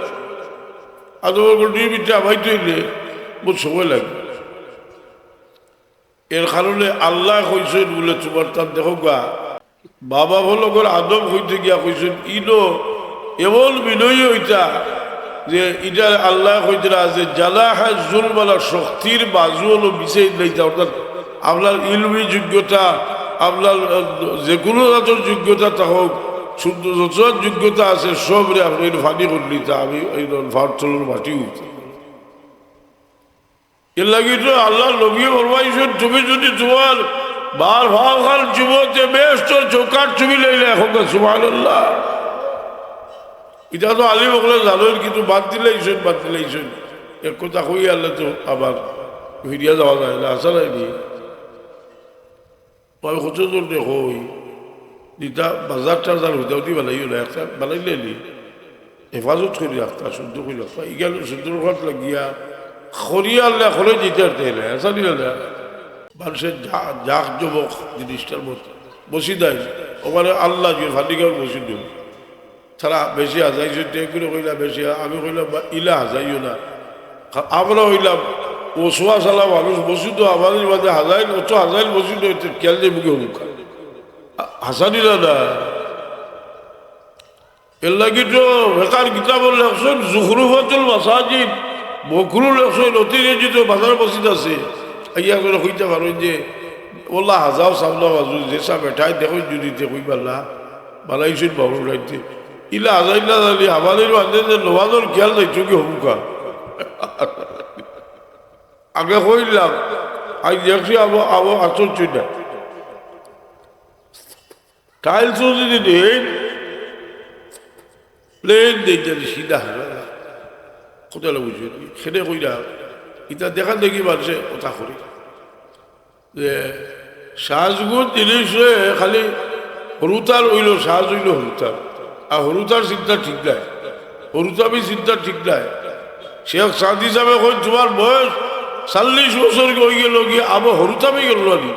A: আদমের গন্ডির ভিতরে আবাইতে হইলে বহুত সময় লাগে এর কারণে আল্লাহ কইছেন বলে তোমার তার দেখো গা বাবা হলো করে আদম হইতে গিয়া কইছেন ইনো এমন বিনয়ী হইতা যে ইটা আল্লাহ কইতে যে জালাহা জুলমালা শক্তির বাজু হলো বিষয় লইতা অর্থাৎ আপনার ইলমি যোগ্যতা আপনার যে কোনো জাতের যোগ্যতা তা হোক শুদ্ধ যত যোগ্যতা আছে সবরে আপনি ফানি করলি তা আমি এই ভারতলের মাটি উঠতে এর লাগি তো আল্লাহ নবী ফরমাইছেন তুমি যদি তোমার বার ভাগাল জীবতে বেশ তোর চৌকার ছবি লইলে এখন সুবহানাল্লাহ এটা তো আলী বকলে জানেন কিন্তু বাদ দিলেইছেন এক কথা কই আল্লাহ তো আবার ফিরিয়া যাওয়া যায় না আসা নাই নি আমি কত দূর হই দিতা বাজার টাজার হইতাও দি বানাইও না একটা বানাইলে নি হেফাজত করি রাখতা শুদ্ধ করে রাখতা ইগাল শুদ্ধ ঘর লাগিয়া খরিয়া আল্লাহ খরে দিতে না আসা দিল না মানুষের জাক যুবক জিনিসটার মতো বসি দেয় ওখানে আল্লাহ যে ফাটিকার বসি দেব ছাড়া বেশি হাজাইছে টেকুরে কইলা বেশি আমি কইলাম ইলা হাজাইও না আমরা হইলাম ও সোয়া সালা মানুষ বসিত আমাদের মাঝে হাজাইল অত হাজাইল বসিত খেয়াল দিয়ে মুখে মুখা হাসানিরা না এর লাগি তো বেকার কিতাবর লেখছেন জুখরুফাতুল মাসাজিদ বকরুল লেখছেন অতিরঞ্জিত বাজার বসিত আছে ইয়া করে হইতে পারেন যে ওল্লা হাজাও সামনা বাজু যে সব এটাই দেখো যদি কই পারলা বালাইছেন বাবুর রাইতে ইলা হাজাইলা জানি আমাদের মাঝে যে নবাজর খেয়াল নাই চোখে হুমকা আগে কইলাম আজ দেখছি আবো আশ্চর্য না টাইলস যদি দেন প্লেন দিতেন সিধা কোথায় বুঝবেন সেটা কইলা এটা দেখান দেখি মানুষে কথা করি যে সাজগুর জিনিস খালি হরুতার হইল সাজ হইল হরুতার আর হরুতার চিন্তা ঠিক নাই হরুতাবি চিন্তা ঠিক নাই শেখ সাদ হিসাবে কই তোমার বয়স 40 বছর হয়ে গেল গিয়ে আবার হরুতাবি গেল নি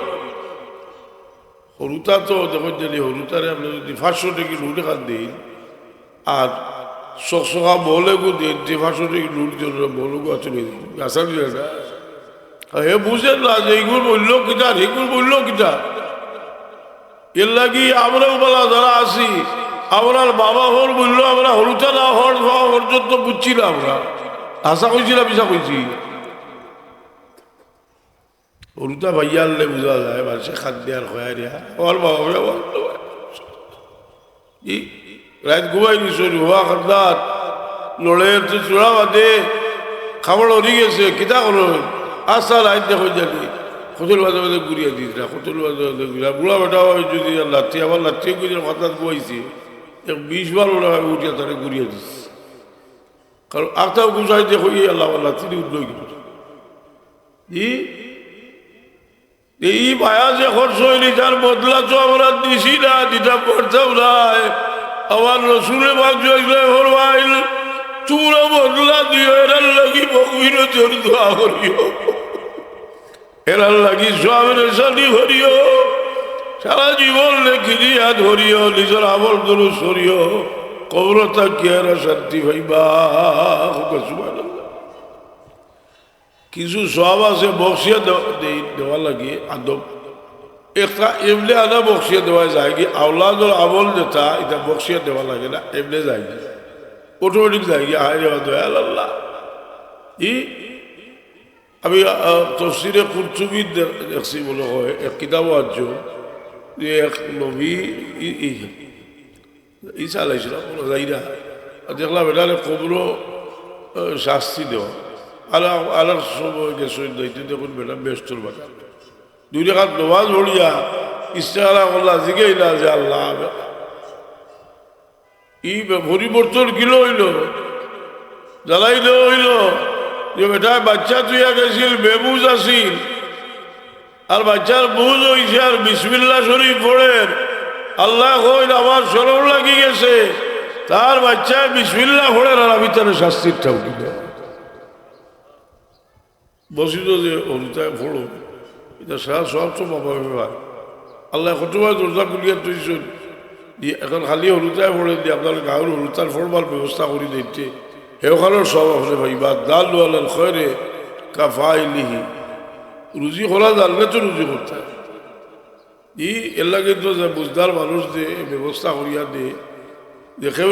A: হরুতা তো দেখুন জানি হরুতারে আপনি যদি 500 টাকা লুট খান দিন আর সকসকা বলেগু দিন 500 টাকা লুট দিন বলেগু চলে দিন আসা দিলে না হে বুঝেন না যে এইগুলো বললো কিটা এইগুলো বললো কিটা এর লাগি আমরাও বলা যারা আছি আমরার বাবা হল বললো আমরা হরুতা না হর হওয়া পর্যন্ত বুঝছি না আমরা আশা কইছি না পিসা কইছি হরুতা ভাইয়া আনলে বোঝা যায় মানুষের খাদ্য আর খোয়া রিয়া আমার বাবা রাত ঘুমাই নিশ্চয় হওয়া খাদ্যার লড়াইয়ের তো চূড়া বাদে খাবার হরি গেছে কিতা করো আশা লাইন দেখো জানি কতল বাজে বাজে ঘুরিয়ে দিস না কতল বাজে বাজে ঘুরিয়া বুড়া বেটা হয় যদি লাঠি আমার লাঠি ঘুরিয়ে হঠাৎ বইছে 20 বার ওরা আমি উঠিয়া তারা ঘুরিয়ে দিস কারণ আখতাও গুছাই দেখো ই আল্লাহ আল্লাহ তিনি উঠল এই মায়া যে খরচ হয়নি তার বদলা তো আমরা দিছি না দিতে পারতাম না আমার রসুলে ভাইল তোমরা বদলা দিও এরার লাগি ভগবীর দোয়া করিও এরার লাগি স্বামীর সাথী করিও সারা জীবন লেখি দিয়া ধরিও নিজের আমল গুলো সরিও কবরতা কি আর শান্তি ভাইবা। কিছু সব আছে বক্সিয়া দেওয়া লাগে আদব একটা এমনি আনা বক্সিয়া দেওয়া যায় কি আওলাদর আমল যেটা এটা বক্সিয়া দেওয়া লাগে না এমনি যায় কি অটোমেটিক যায় কি হায় দেওয়া দয়াল আল্লাহ। আমি তফসিরে কুরতুবী দেখছি বলে হয় এক কিতাবও আছো যে এক নবী ই চালাইছিলাম বলো যাই না দেখলাম এটা কবর শাস্তি দেওয়া আলার সময় গেছে দায়িত্ব দেখুন ম্যাডাম ব্যস্তর বাটা দুই রেখাত নমাজ ভরিয়া ইস্তেহারা করলা জিগেই না যে আল্লাহ ই পরিবর্তন কিলো হইল জ্বালাই দেওয়া হইল যে বেটা বাচ্চা তুইয়া গেছিল বেবুজ আসিল আর বাচ্চার বুঝ হইছে আর বিসমিল্লাহ শরীফ পড়েন আল্লাহ কইল আমার সরল লাগি গেছে তার বাচ্চা বিসমিল্লাহ পড়েন আর আমি তার শাস্তির ঠাউকি দেওয়া বসিত যে হলুতায় ফোড়ো এটা সারা সব তো বাবা ভাই আল্লাহ কতবার দরজা খুলিয়া তুইছেন দিয়ে এখন খালি হলুতায় ফোড়ে দিয়ে আপনার গাঁর হলুতার ফোড়বার ব্যবস্থা করে দিচ্ছে হেওখানোর সব আপনি ভাইবা দাল আল্লাহ খয়রে কাফাইলিহি রুজি খোলা জানলে তো রুজি করতে ই এর লাগে তো বুঝদার মানুষ দে ব্যবস্থা করিয়া দে দেখে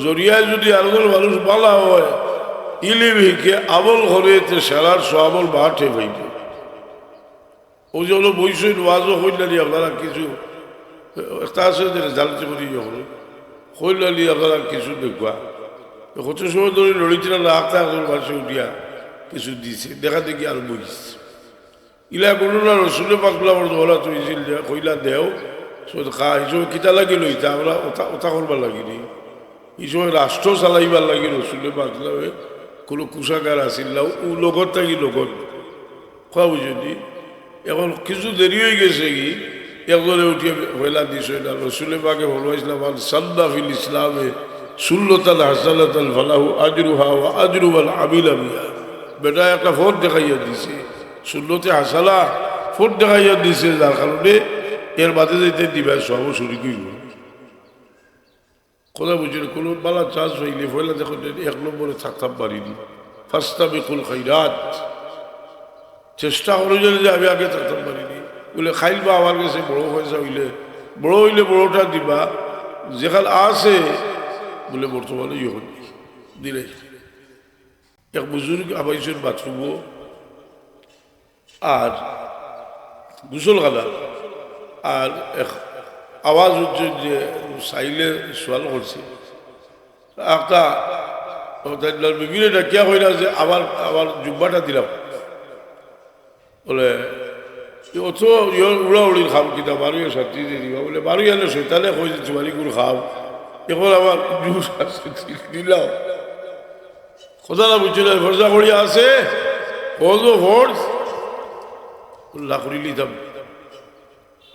A: জরিয়ায় যদি আরেকজন মানুষ বালা হয় ইলিম হিকে আমল করে সেরার সবল বাটে ভাইবে ওই যে হলো বৈষয় ওয়াজও হইলালি আপনারা কিছু একটা আছে যে রেজাল্ট করি যখন হইলালি আপনারা কিছু দেখবা কত সময় ধরে লড়িছিল না আঁকতে আসল মানুষে উঠিয়া কিছু দিছে দেখা দেখি আর বইস ইলা কোনো না রসুলে পাকলা আমার দোলা তুইছিল কইলা দেও খা এই সময় কিতা লাগিল ইতা আমরা ওটা করবার লাগিনি এই সময় রাষ্ট্র চালাইবার লাগি রসুলে পাকলা কোনো কুষাগার আসিল না ও লগত থাকি লগত খোৱা বুঝি এখন কিছু দেরি হয়ে গেছে কি একজনে উঠিয়ে হইলা দিছে না রসুলে পাকে বলবাইছিলাম সাল্লা ফিল ইসলামে সুল্লতাল হাসানাতাল ফালাহু আজরুহা ওয়া আজরুল আমিল বিহা বেটা একটা ফোট দেখাইয়া দিছে সুল্লতে হাসালা ফোট দেখাইয়া দিছে যার কারণে এর বাদে যেতে দিবা সব শুরু করব কথা বুঝলেন কোনো বালা চাষ হইলে ফয়লা দেখুন এক নম্বরে থাকতাম পারিনি ফাস্তাবিকুল খাইরাত চেষ্টা করে যে আমি আগে থাকতাম পারিনি বলে খাইল বা আমার কাছে বড় পয়সা হইলে বড়টা দিবা যেখানে আছে বলে বর্তমানে ইহন দিলে এক বুজুর্গ আবাইছেন বাথরুম আর গুসল খালা আর এক আওয়াজ হচ্ছে যে সাইলে সোয়াল করছে একটা বিভিন্ন ডাকিয়া হই না যে আবার জুব্বাটা দিলাম বলে অত উড়াউড়ির খাও কিনা বারুয়া শান্তি দিয়ে দিবা বলে বারুই আনে শৈতানে কই যে তোমারি গুড় খাও এখন আমার দিলাম কথা না বুঝছি না ভরসা করিয়া আছে ফোর্স উল্লাহ করি লিতাম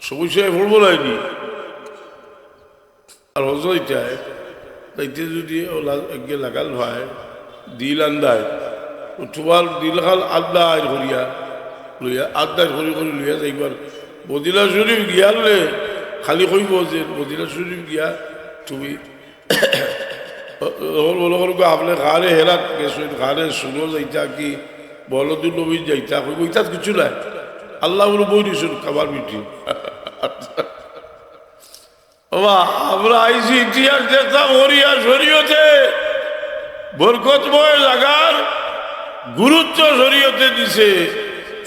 A: সমস্যায় পড়বো নাইনি আর হজ ইটায় তাইতে যদি একগে লাগাল ভাই দিল আন্দায় তোমার দিল খাল আড্ডায় করিয়া লইয়া আড্ডায় করি লইয়া যাইবার মদিনা শরীফ গিয়ালে খালি কইব যে মদিনা শরীফ গিয়া তুমি আপনার গানে হেরাত গেছেন গানে শুনো যাইতা কি বলদুল নবী যাইতা কইব ইতাত কিছু নাই আল্লাহ বলে বই দিয়েছেন খাবার মিটি আমরা আইসি ইতিহাস দেখতাম হরিয়া শরীয়তে বরকতময় জাগার গুরুত্ব শরীয়তে দিছে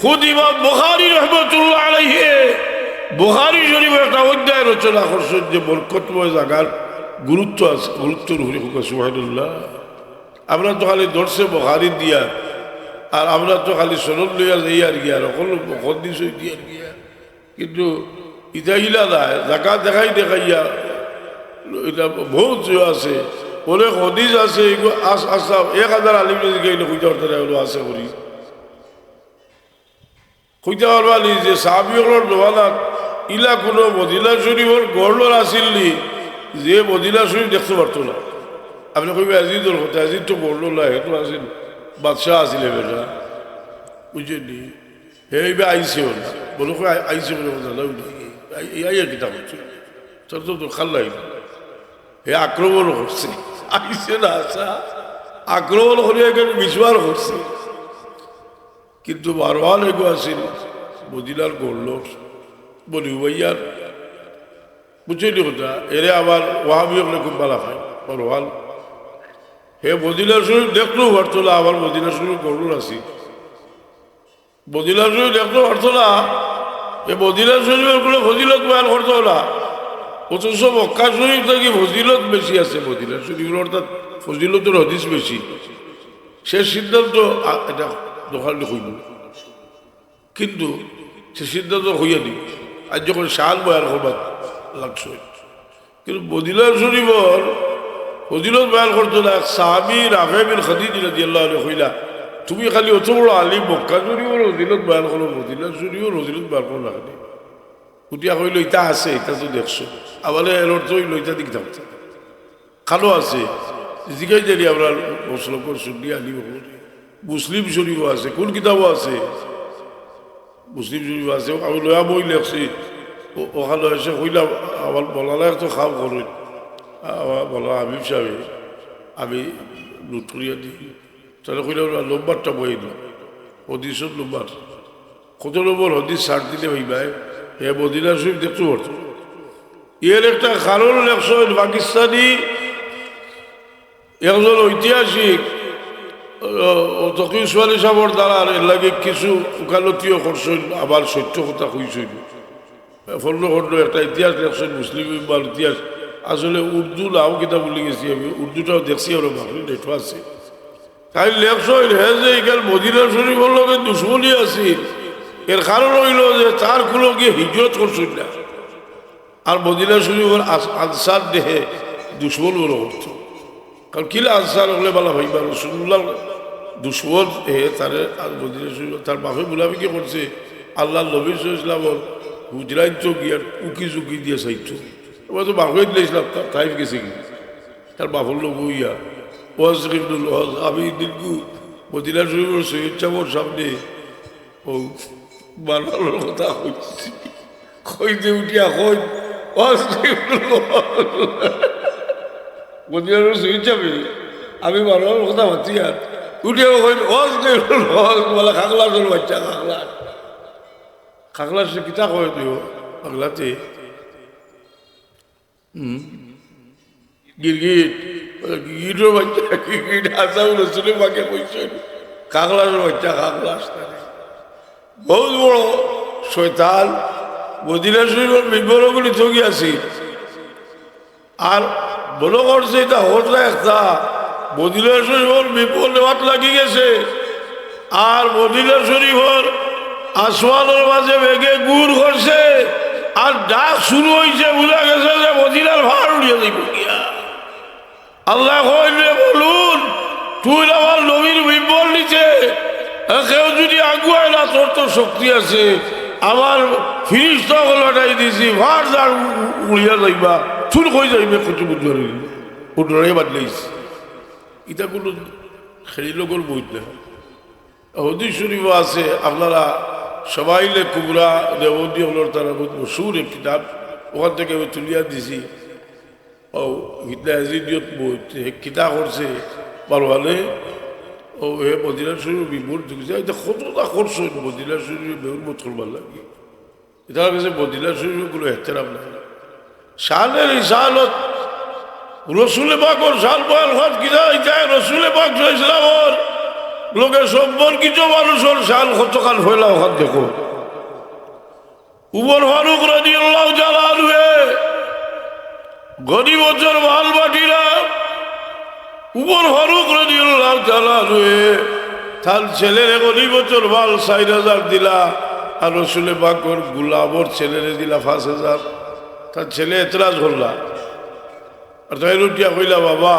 A: খুদ ইমাম বুখারী রহমাতুল্লাহ আলাইহি বুখারী শরীফের একটা অধ্যায় রচনা করছেন যে বরকতময় জাগার গুরুত্ব আছে গুরুত্বর হরি সুবহানাল্লাহ। আমরা তো খালি দর্শে বুখারী দিয়া আর আমরা তো খালি সনদ লইয়া যাই আর গিয়া সকল হদিস দিয়ে গিয়া কিন্তু ইটা গিলা নাই জাকাত দেখাইয়া এটা বহুত আছে অনেক হদিস আছে আশা 1000 আলিম গেলে কইতে পারতে হলো আছে করি কইতে পারবা নি যে সাহাবিগুলোর জমানাত ইলা কোনো মদিনা শরীফের গড়লোর আসিল নি যে মদিনা শরীফ দেখতে পারতো না। আপনি কইবে আজিজুল কথা আজিজ তো গড়লো না হেতু আসিল বাদশাহ আসিলে বেটা বুঝলি এইবে আইসেও না বলো আইসে বলে ইয়া কিতা করছে তোর তো তোর খাল্লাই হে আক্রমণ করছে আইসে না আসা আক্রমণ করে এখানে বিশবার করছে কিন্তু বারবার এগো আসিল মদিনার করল বলি ভাইয়ার বুঝলি কথা এরে আবার ওয়াহাবি হলে খুব ভালো হয় বারবার হে মদিনা শরীফ দেখলো পারতো না আবার মদিনা শরীফ করলো আসি মদিনা শরীফ দেখলো পারতো না এ মদিনা শরীফের কোনো ফজিলত বয়ান করতো না অথচ মক্কা শরীফ থেকে ফজিলত বেশি আছে মদিনা শরীফের অর্থাৎ ফজিলতের হদিস বেশি সে সিদ্ধান্ত এটা দোকান হইল কিন্তু সে সিদ্ধান্ত হইয়া দিই আজ যখন শাল বয়ান করবার লাগছে কিন্তু মদিনা শরীফর ফজিলত বয়ান করতো না সাহাবী রাফে বিন খাদিজ রাদিয়াল্লাহু আনহু কইলা তুমি খালি অত বড় আলিম মক্কা শরীফর ফজিলত বয়ান করো মদিনা শরীফর ফজিলত বয়ান করো না উঠিয়া কইল ইটা আছে এটা তো দেখছো আবার এর অর্থ হইল ইটা দিক থাকছে খালো আছে জিগাই জানি আমরা মুসলমান শুনি আলিম মুসলিম শরীফও আছে কোন কিতাবও আছে মুসলিম শরীফ আছে আমি লয়া বই লেখছি ওখানে এসে কইলাম আমার বলালে তো খাম করুন আমার বলা হাবিব সাহেব আমি নোট করিয়া দিই তাহলে কইলাম নম্বরটা বই না হদিসের নম্বর কত নম্বর হদিস ছাড় দিলে ভাই এ মদিনা শরীফ দেখতে পারতো এর একটা কারণ লেখছেন পাকিস্তানি একজন ঐতিহাসিক তকি সোয়ালি সাহর দ্বারা এর লাগে কিছু উকালতিও করছেন আবার সত্য কথা কইছেন ফর্ণ খণ্ড একটা ইতিহাস লেখছেন মুসলিম ইকবাল ইতিহাস আসলে উর্দু নাও কিতাব বলে গেছি আমি উর্দুটাও দেখছি আমরা বাংলা নেটও আছে তাই লেখছেন হে যে এখানে মদিনা শরীফের লগে দুশ্মনী আছে এর কারণ হইল যে তার কোনো গিয়ে হিজরত করছেন না আর মদিনা শরীফের আনসার দেহে দুশ্মন বলে করতো কারণ কিলা আনসার হলে বলা ভাইবা রসুল্লাহ দুশ্মন হে তারে আর মদিনা শরীফ তার বাপে বুলাবিকে করছে আল্লাহ নবী ইসলামর হুজরাইত গিয়ার উকি চুকি দিয়ে চাইতো এবার তো বাপে দিয়েছিলাম তাই গেছে কি তার বাপর লোক হইয়া ওয়াজ ইবনুল ওয়াজ আমি দিনকু মদিনা শরীফের সৈয়দ চামর সামনে ও বানানোর কথা হচ্ছে কইতে উঠিয়া কই ওয়াজ ইবনুল মদিনা শরীফ সৈয়দ যাবে আমি বানানোর কথা ভাবছি আর উঠিয়া কই ওয়াজ ইবনুল ওয়াজ বলে খাগলা চল বাচ্চা খাগলা খাগলা সে কিতা কয় দিও পাগলাতে গিরগিট গিরগিটের বাচ্চা গিরগিট আসাম রসুলে মাকে কইছেন কাগলার বাচ্চা কাগলা বহুত বড় শয়তান মদিনা শরীফের বিবরণগুলি থকি আছি আর বলো করছে এটা হত না একটা মদিনা শরীফের বিপদ নেওয়াত লাগি গেছে আর মদিনা শরীফের আসমানের মাঝে বেগে গুড় করছে আর ডাক শুরু হয়েছে বোঝা গেছে যে মদিনার ভাড় উড়িয়ে দিব গিয়া আল্লাহ কইলে বলুন তুই আমার নবীর বিম্বল নিচে কেউ যদি আগুয়ায় না তোর তো শক্তি আছে আমার ফিরিস্তা গলাটাই দিছি ভাড় দাঁড় উড়িয়া যাইবা চুল কই যাইবে কচু বুঝতে উঠে বাদলাইছে এটা কোনো খেলি লোকের বই না হদিস শরীফ আছে আপনারা সবাইলে কুবরা দেবদী হলোর তারা বহুত মশুর এক কিতাব ওখান থেকে আমি তুলিয়া দিছি ও হিতনাজিদিয়ত বই কিতা করছে পারওয়ালে ও হে মদিনা শরীফ বিমূর ঢুকছে এটা কতটা করছো মদিনা শরীফ বেউর মত করবার লাগে এটার কাছে মদিনা শরীফের কোনো এহতেরাম নাই শানের ইসালত রসুলে পাকর শাল বয়াল হাত কিনা এটা রসুলে পাক ইসলামর লোকের সম্পর্কিত মানুষের শাল কতকাল হইলা ওখান দেখো উমর ফারুক রাদিয়াল্লাহু তাআলা আনহু গনিমতের মাল বাটিরা উমর ফারুক রাদিয়াল্লাহু তাআলা আনহু তার ছেলের গনিমতের মাল 4000 দিলা আর রসুলে পাকর গুলাবর ছেলেরে দিলা 5000 তার ছেলে এতরাজ করলা আর তাই রুটিয়া কইলা বাবা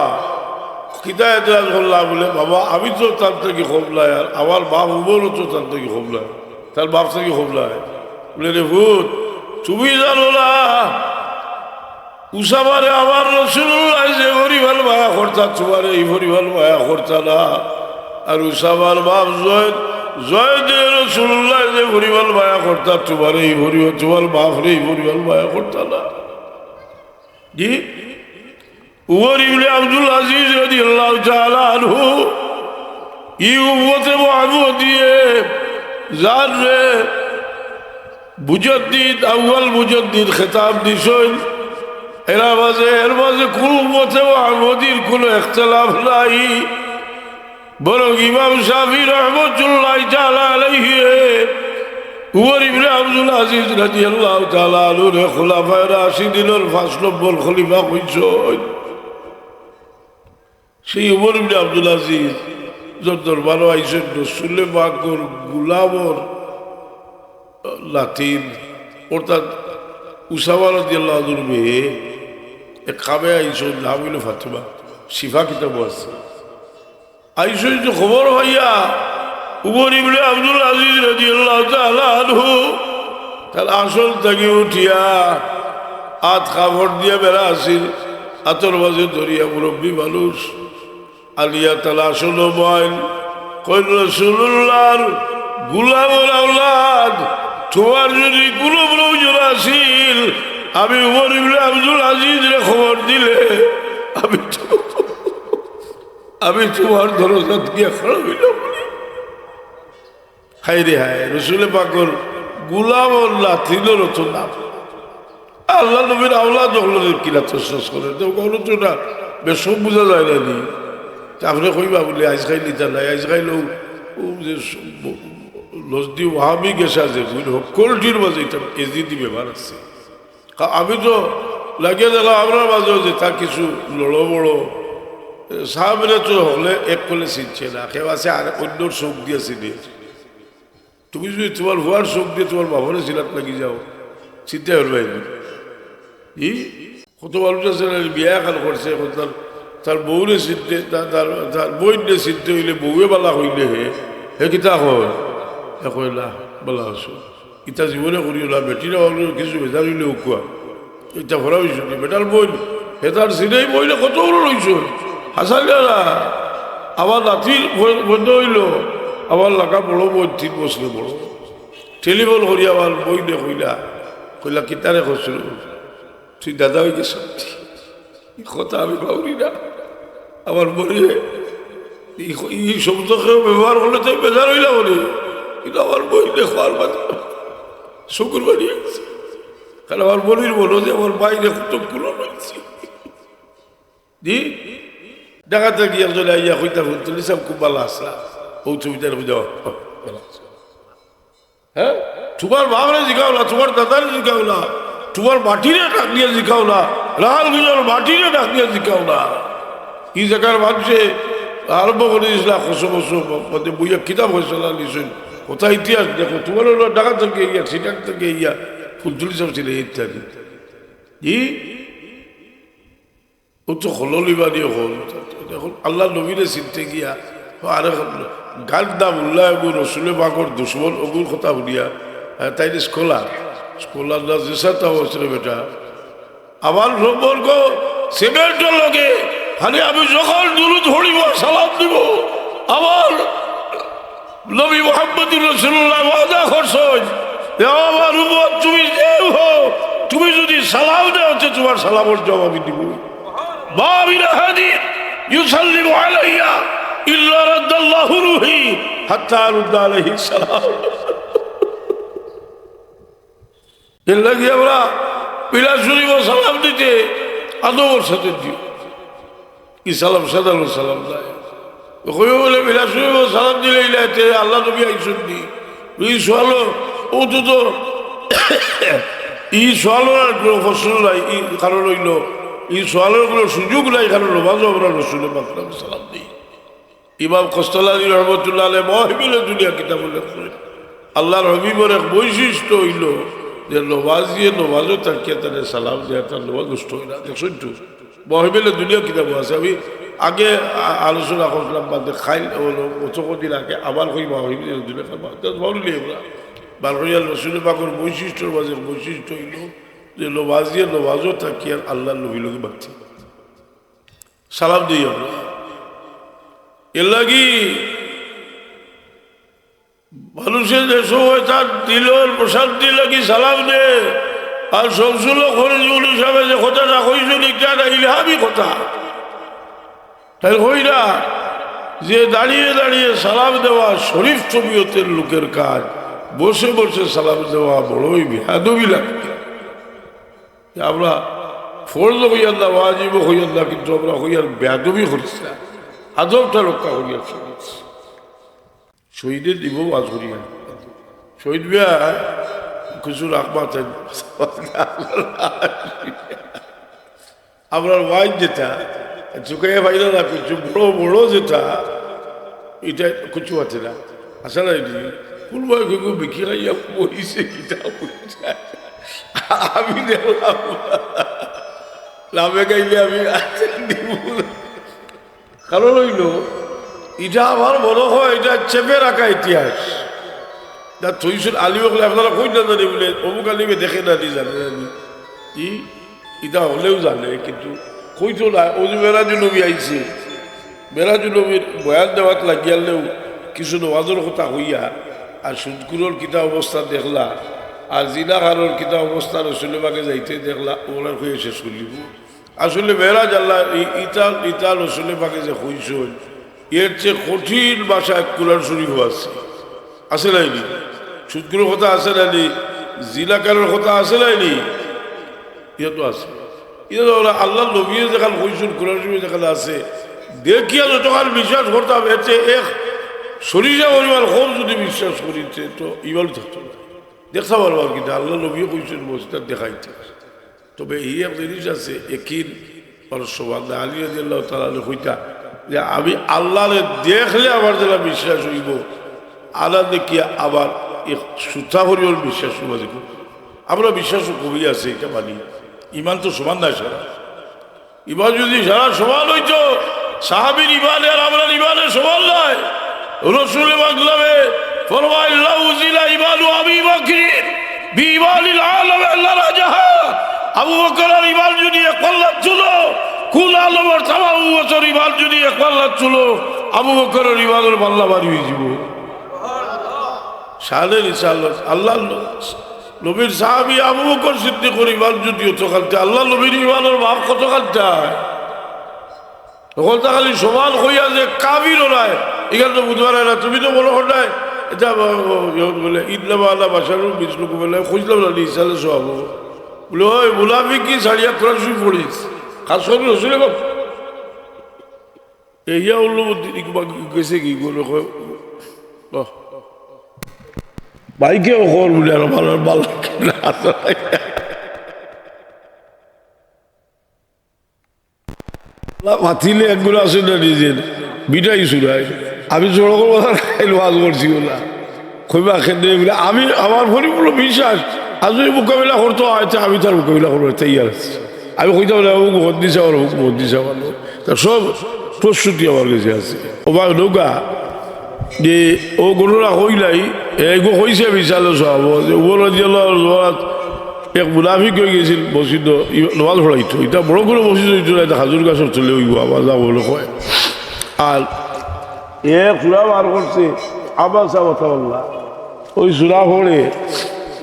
A: কিতা এতরাজ করলা বলে বাবা আমি তো তার থেকে খোবলাই আর আমার বাপ উমরও তো তার থেকে খোবলায় তার বাপ থেকে খোবলায় বলে রে ভূত তুমি জানো না উসামারে আমার রসুল্লাহ যে পরিবার মায়া করতা তোমার এই পরিবার মায়া করতা না আর উসামার বাপ জয় জয় যে রসুল্লাহ যে পরিবার মায়া করতা তোমার এই পরিবার তোমার বাপরে এই পরিবার মায়া করতা না জি উমর ইবনে আব্দুল আজিজ রাদিয়াল্লাহু তাআলা আনহু ই উম্মতে মুহাম্মদিয়ে জান রে মুজাদ্দিদ আউয়াল মুজাদ্দিদ খেতাব দিছেন এর মাঝে কোন উম্মতে মুহাম্মদির কোনো ইখতিলাফ নাই বরং ইমাম শাফি রাহমাতুল্লাহি তাআলা আলাইহি উমর ইবনে আব্দুল আজিজ রাদিয়াল্লাহু তাআলা আনহু খোলাফায়ে রাশিদিনের 5 নম্বর খলিফা কইছেন সেই উমর ইবনে আব্দুল আজিজ যত দরবার আইছেন রসুল পাকের গোলামর লাতিন অর্থাৎ উসামা রাদিয়াল্লাহু আনহুর মেয়ে এক খাবে আইছেন নাম হইল ফাতিমা শিফা কিতাব আছে আইছেন যে খবর হইয়া উমর ইবনে আব্দুল আজিজ রাদিয়াল্লাহু তাআলা আনহু তার আসল থেকে উঠিয়া হাত কাপড় দিয়ে বেড়া আসিল হাতের মাঝে ধরিয়া মুরব্বী মানুষ আলিয়া তালা আসল মোবাইল কইল রাসূলুল্লাহর গোলামের আওলাদ তোমার যদি কোনো প্রয়োজন আসিল আমি উমর ইবনে আব্দুল আজিজরে খবর দিলে আমি তোমার দরজা দিয়ে খাড়া হইলাম হায় রে হায় রসুল পাকর গোলাম লাথিলের তো নাম আল্লাহ নবীর আওলাদ হলেন কিনা তসস করে তো কোনো তো না বেশ সব বোঝা যায় না নি আপনি কইবা বলে আইস খাই নিতে নাই আইস খাইলেও যে লজদি ওহাবি গেছে আছে কোল্ডির মাঝে এটা এজিদি ব্যবহার আছে আমি তো লাগিয়ে দিলাম আপনার মাঝেও যে তার কিছু লড়ো বড়ো সাহাবিরা তো হলে এক করলে চিনছে না কেউ আছে আর অন্যর চোখ দিয়ে চিনে তুমি যদি তোমার ভুয়ার চোখ দিয়ে তোমার বাবারে সিলাত লাগি যাও চিন্তা করবে ই কত মানুষ আছে বিয়া খাল করছে তার বউরে চিনতে তার বইনে চিনতে হইলে বউয়ে বালা হইলে হে কিতা হয় কয় না বলা আছো ইটা জীবনে করিও না বেটিরা কিছু বেজার হইলে উকুয়া এটা ভরা হয়েছ বেটার বই হে তার চিনেই বইলে কত বড় লইছ হাসালিয়া না আমার নাতির বন্ধ হইল আমার লাগা বড় বই 3 বছর বড় টেলিফোন করি আমার বই নে কইলা কিতারে করছিল তুই দাদা হয়ে গেছ কথা আমি পাউরি না আমার বলি এই শব্দকে ব্যবহার করলে তাই বেজার হইলা বলি কিন্তু আমার বই দেখোয়ার মাঝে শুকুর বাড়িয়ে গেছে কারণ আমার বলির বলো যে আমার বাইরে কতগুলো রয়েছে জি দেখাতে গিয়ে একজন আইয়া কইতা ফোন তুলি সব খুব ভালো আসলা ও ছবিটার বুঝাও হ্যাঁ তোমার বাবরে জিগাও না তোমার দাদারে জিগাও না তোমার মাটিরে ডাক দিয়ে জিগাও না লাল গুলোর মাটিরে ডাক দিয়ে জিগাও না এই জায়গার মানুষে আরম্ভ করে দিয়েছিলাম কসম মধ্যে বইয়া কিতাব হয়েছিল নিশ্চয় কোথায় ইতিহাস দেখো তোমার হলো ঢাকা থেকে ইয়া সিটাক থেকে ইয়া ফুলতুলি সব ছিল ইত্যাদি জি ও তো হলিবানি হল এখন আল্লাহ নবীরে চিনতে গিয়া আরে গান দাম উল্লাহ এগুর রসুলে বাগর দুশ্মন ওগুর কথা শুনিয়া তাই স্কলার না যেসাটা হয়েছিল বেটা আমার সম্পর্ক সেকেন্ডের লগে খালি আমি যখন দুরুদ ধরিব সালাম দিব আমার নবী মুহাম্মদুর রাসূলুল্লাহ ওয়াদা করছেন আমার উম্মত তুমি তুমি যদি সালাম দাও তো তোমার সালামের জবাব দিব মা মিন আহাদিন ইউসাল্লিমু আলাইয়া ইল্লা রাদ্দাল্লাহু রূহি হাত্তা রুদ্দা আলাইহিস সালাম এর লাগি আমরা পিলা শরীফ সালাম দিতে আদবের সাথে দিও কি সালাম সাদাল সালাম দেয় বলে পিলা শরীফ সালাম দিলে ইলাতে আল্লাহ নবী আইসুন দি এই সোয়ালো ও তো এই সোয়ালোর কোনো প্রশ্ন নাই কারণ হইল এই সোয়ালের কোনো সুযোগ নাই কারণ নমাজ আমরা রসুলের মাকরাম সালাম দিই ইমাম কস্তালানী রহমতুল্লাহ আলাইহি মাওয়াহিবুল দুনিয়া কিতাব লেখেন আল্লাহর হাবিবের এক বৈশিষ্ট্য হইল যে নমাজিয়ে নমাজও তাকিয়ে তাদের সালাম দেয় তার নমাজ নষ্ট হয় না দেখছেন তো মাওয়াহিবুল দুনিয়া কিতাব আছে আমি আগে আলোচনা করলাম বাদে খাইল কতদিন আগে আবার কই মাওয়াহিবুল দুনিয়া ভাবলি আমরা বালহরিয়াল রসুলের পাকের বৈশিষ্ট্যর মাঝে বৈশিষ্ট্য হইল যে নমাজিয়ে নমাজও তাকিয়ে আল্লাহ নবী লোক বাচ্চা সালাম দিই আমরা এর লাগি মানুষের যে সময় তার দিলের প্রশান্তি লাগি সালাম দে আর শমসুল খরিজুল হিসাবে যে কথাটা কইছেন এটা ইলহামি কথা তাই হই না যে দাঁড়িয়ে দাঁড়িয়ে সালাম দেওয়া শরীফ তবিয়তের লোকের কাজ বসে বসে সালাম দেওয়া বড়ই বেয়াদবি লাগে আমরা ফরজ হইয়ার না ওয়াজিব হইয়ার না কিন্তু আমরা হইয়ার বেয়াদবি করিস না আদবটা রক্ষা করিয়া শহীদের দিব আজ করিয়া শহীদ বিয়া কিছু রাখবা চাই আপনার ওয়াইফ যেটা চুকে ভাইরা না কিছু বড় বড় যেটা এটা কিছু আছে না আসা নাই কোনবাই কেউ বিক্রি খাইয়া পড়িছে কিতা আমি দেখলাম লাভে গাইলে আমি দিব কারণ হইল এটা আমার মনে হয় এটা চেপে রাখা ইতিহাস থইছিল আলিম বলে আপনারা কই না জানি বলে অমুক আলিমে দেখে না নি জানে না এটা হলেও জানে কিন্তু কইতো না ও যে মেরাজু নবী আইছে মেরাজু নবীর বয়ান দেওয়াত লাগিয়ালেও কিছু নওয়াজের কথা হইয়া আর সুদকুরের কিতা অবস্থা দেখলা আর জিনাহারের কিতা অবস্থা রসুলেবাকে যাইতে দেখলা ওনার হয়ে শেষ করিব আসলে মেরাজ আল্লাহ ইটা ইটা রসুলেবাকে যে হইছেন এর চেয়ে কঠিন ভাষায় কুরআন শরীফ আছে নাইনি সুদকুরের কথা আছে নাইনি জিনাকারের কথা আছে নাইনি ইয়ে তো আছে ওরা আল্লাহ নবী যেখানে কইছেন কোরআন শরীফ যেখানে আছে দেখিয়া যতক্ষণ বিশ্বাস করতাম এতে এক শরীরে পরিমাণ হোম যদি বিশ্বাস করিতে তো ইমানও থাকতো না দেখতে পারবো আর কিন্তু আল্লাহ নবীও কইছেন মসজিদ দেখাইতে তবে এই এক জিনিস আছে একিন পরশবাদ আলী রাদিয়াল্লাহু তাআলা কইতা যে আমি আল্লাহরে দেখলে আমার যারা বিশ্বাস হইব আল্লাহ দেখিয়া আবার এক সুতা পরিমাণ বিশ্বাস হইব আমরা বিশ্বাসও কবি আছে এটা মানি ইমান তো সমান নাই সারা ইমান যদি সারা সমান হইতো সাহাবীর ইমানে আর আমরা ইমানে সমান নয় রসুল বাংলামে ফরমাইল্লাহু জিলা ইমানু আবি বকর বিইমানিল আলম আল্লাহ রাজাহা আবু বকরের ইমান যদি এক পাল্লা ছিল কুল আলমের তামাম বছর ইমান যদি এক পাল্লা ছিল আবু বকরের ইমানের পাল্লা বাড়ি হয়ে যাব শানের ইনশাআল্লাহ আল্লাহ নবীর সাহাবী আবু বকর সিদ্দিকের ইমান যদি হতো কালতে আল্লাহ নবীর ইমানের ভাব কত কালটা তখন তা খালি সমান হইয়া যে কাবিরও নাই এখানে তো বুধবার না তুমি তো বলো নাই এটা বলে ঈদনামা আল্লাহ বাসারুর বিষ্ণু বলে খুঁজলাম না ইসালে সব বলে ওই মুনাফিক কি সারিয়া কোরআন শরীফ পড়িস খাস করে রসুলে বাপ এইয়া উল্লু গেছে কি বলে বাইকেও খবর বলে আর ভালো ভালো মাতিলে একগুলো আসে না নিজের বিটাই শুনাই আমি জোড়কর কথা খাইল আজ করছি ওলা কইবা খেতে বলে আমি আমার পরিপূর্ণ বিশ্বাস আজ যদি মোকাবিলা করতে হয় আমি তার মোকাবিলা করবো তৈয়ার আছি আমি কইতে বলে হুক ভোট দিছে আমার হুক ভোট দিছে আমার তা সব প্রস্তুতি আমার কাছে আছে ও বা নৌকা যে ও ঘটনা কইলাই এগো কইছে বিচারো সব যে ওর এক মুনাফিক হয়ে গেছিল মসজিদ নমাজ পড়াইতো এটা বড় করে মসজিদ হইতো না এটা হাজুর গাছের চলে হইব আবার যা বলে কয় আর এক সুরা বার করছে আবার সা কথা বললা ওই সুরা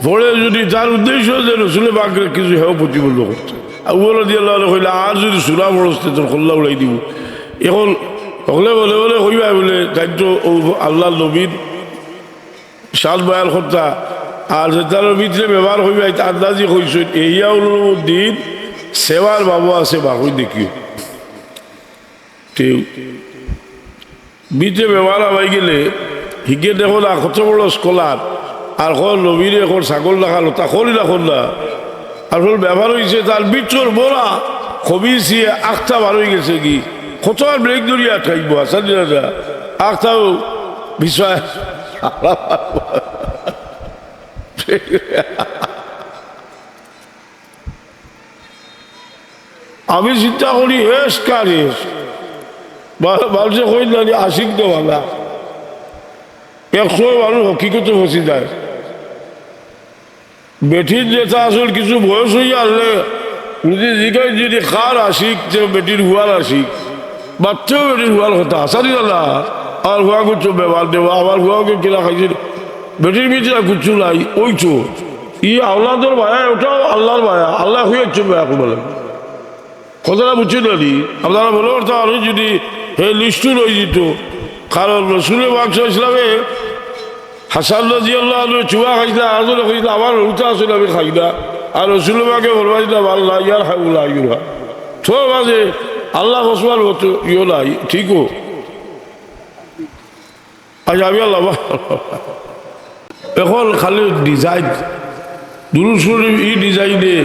A: পড়ে যদি তার উদ্দেশ্য যে রসুলে বাকরে কিছু হেও প্রতিবন্ধ করছে আর ওগুলো দিয়ে কইলে আর যদি সুরা পড়ছে তোর খোল্লা উড়াই দিব এখন সকলে বলে বলে কইবা বলে দায়িত্ব আল্লাহ নবীর শাল বয়াল কর্তা আর তার ভিতরে ব্যবহার হইবে আন্দাজি কইস ইহিয়াউদ্দিন সেবার বাবু আছে বাকুই দেখিও কেউ ভিতরে ব্যবহার হয়ে গেলে হিগে দেখো না কত বড় স্কলার আর এখন নবীর এখন ছাগল দেখালো তা করি রাখুন না আর ব্যবহার হয়েছে তার বিচর বড়া খবিছিয়ে আখটা বার হয়ে গেছে কি কত আর ব্রেক ধরিয়া থাকব আসান আখটাও বিষয় আমি চিন্তা করি হেস কার হেস মানুষে কই না আশিক তো ভালা একশো মানুষ হকিকতে ফসি যায় বেটির যেটা আসল কিছু বয়স হইয়া আনলে যদি জিজ্ঞাসা যদি কার আশিক যে বেটির হুয়ার আশিক বাচ্চাও বেটির হুয়ার কথা আসারি না আর হুয়া করছো ব্যবহার দেবো আমার হুয়াকে কিনা খাইছিল বেটির ভিতরে কুচ্ছু নাই ওই তো ই আওলাদের ভায়া ওটাও আল্লাহর ভায়া আল্লাহ হয়েছে ভায়া বলে কথাটা বুঝছি নানি আপনারা বলে পারতাম আমি যদি হে লিস্টু রয়ে যেত কারণ রসুলের বাক্স ইসলামে হাসান রাজি আল্লাহ চুয়া খাইতা আজও খাইতা আমার রুতা আসলে আমি খাই না আর রসুলের বাকে বলবাইলাম আল্লাহ ইয়ার হাউল্লাহ ইউরা তোর মাঝে আল্লাহ ওসমান হতো ইয়ে নাই ঠিকও আচ্ছা আমি আল্লাহ এখন খালি ডিজাইন দুরুদ শরীফ ই ডিজাইনে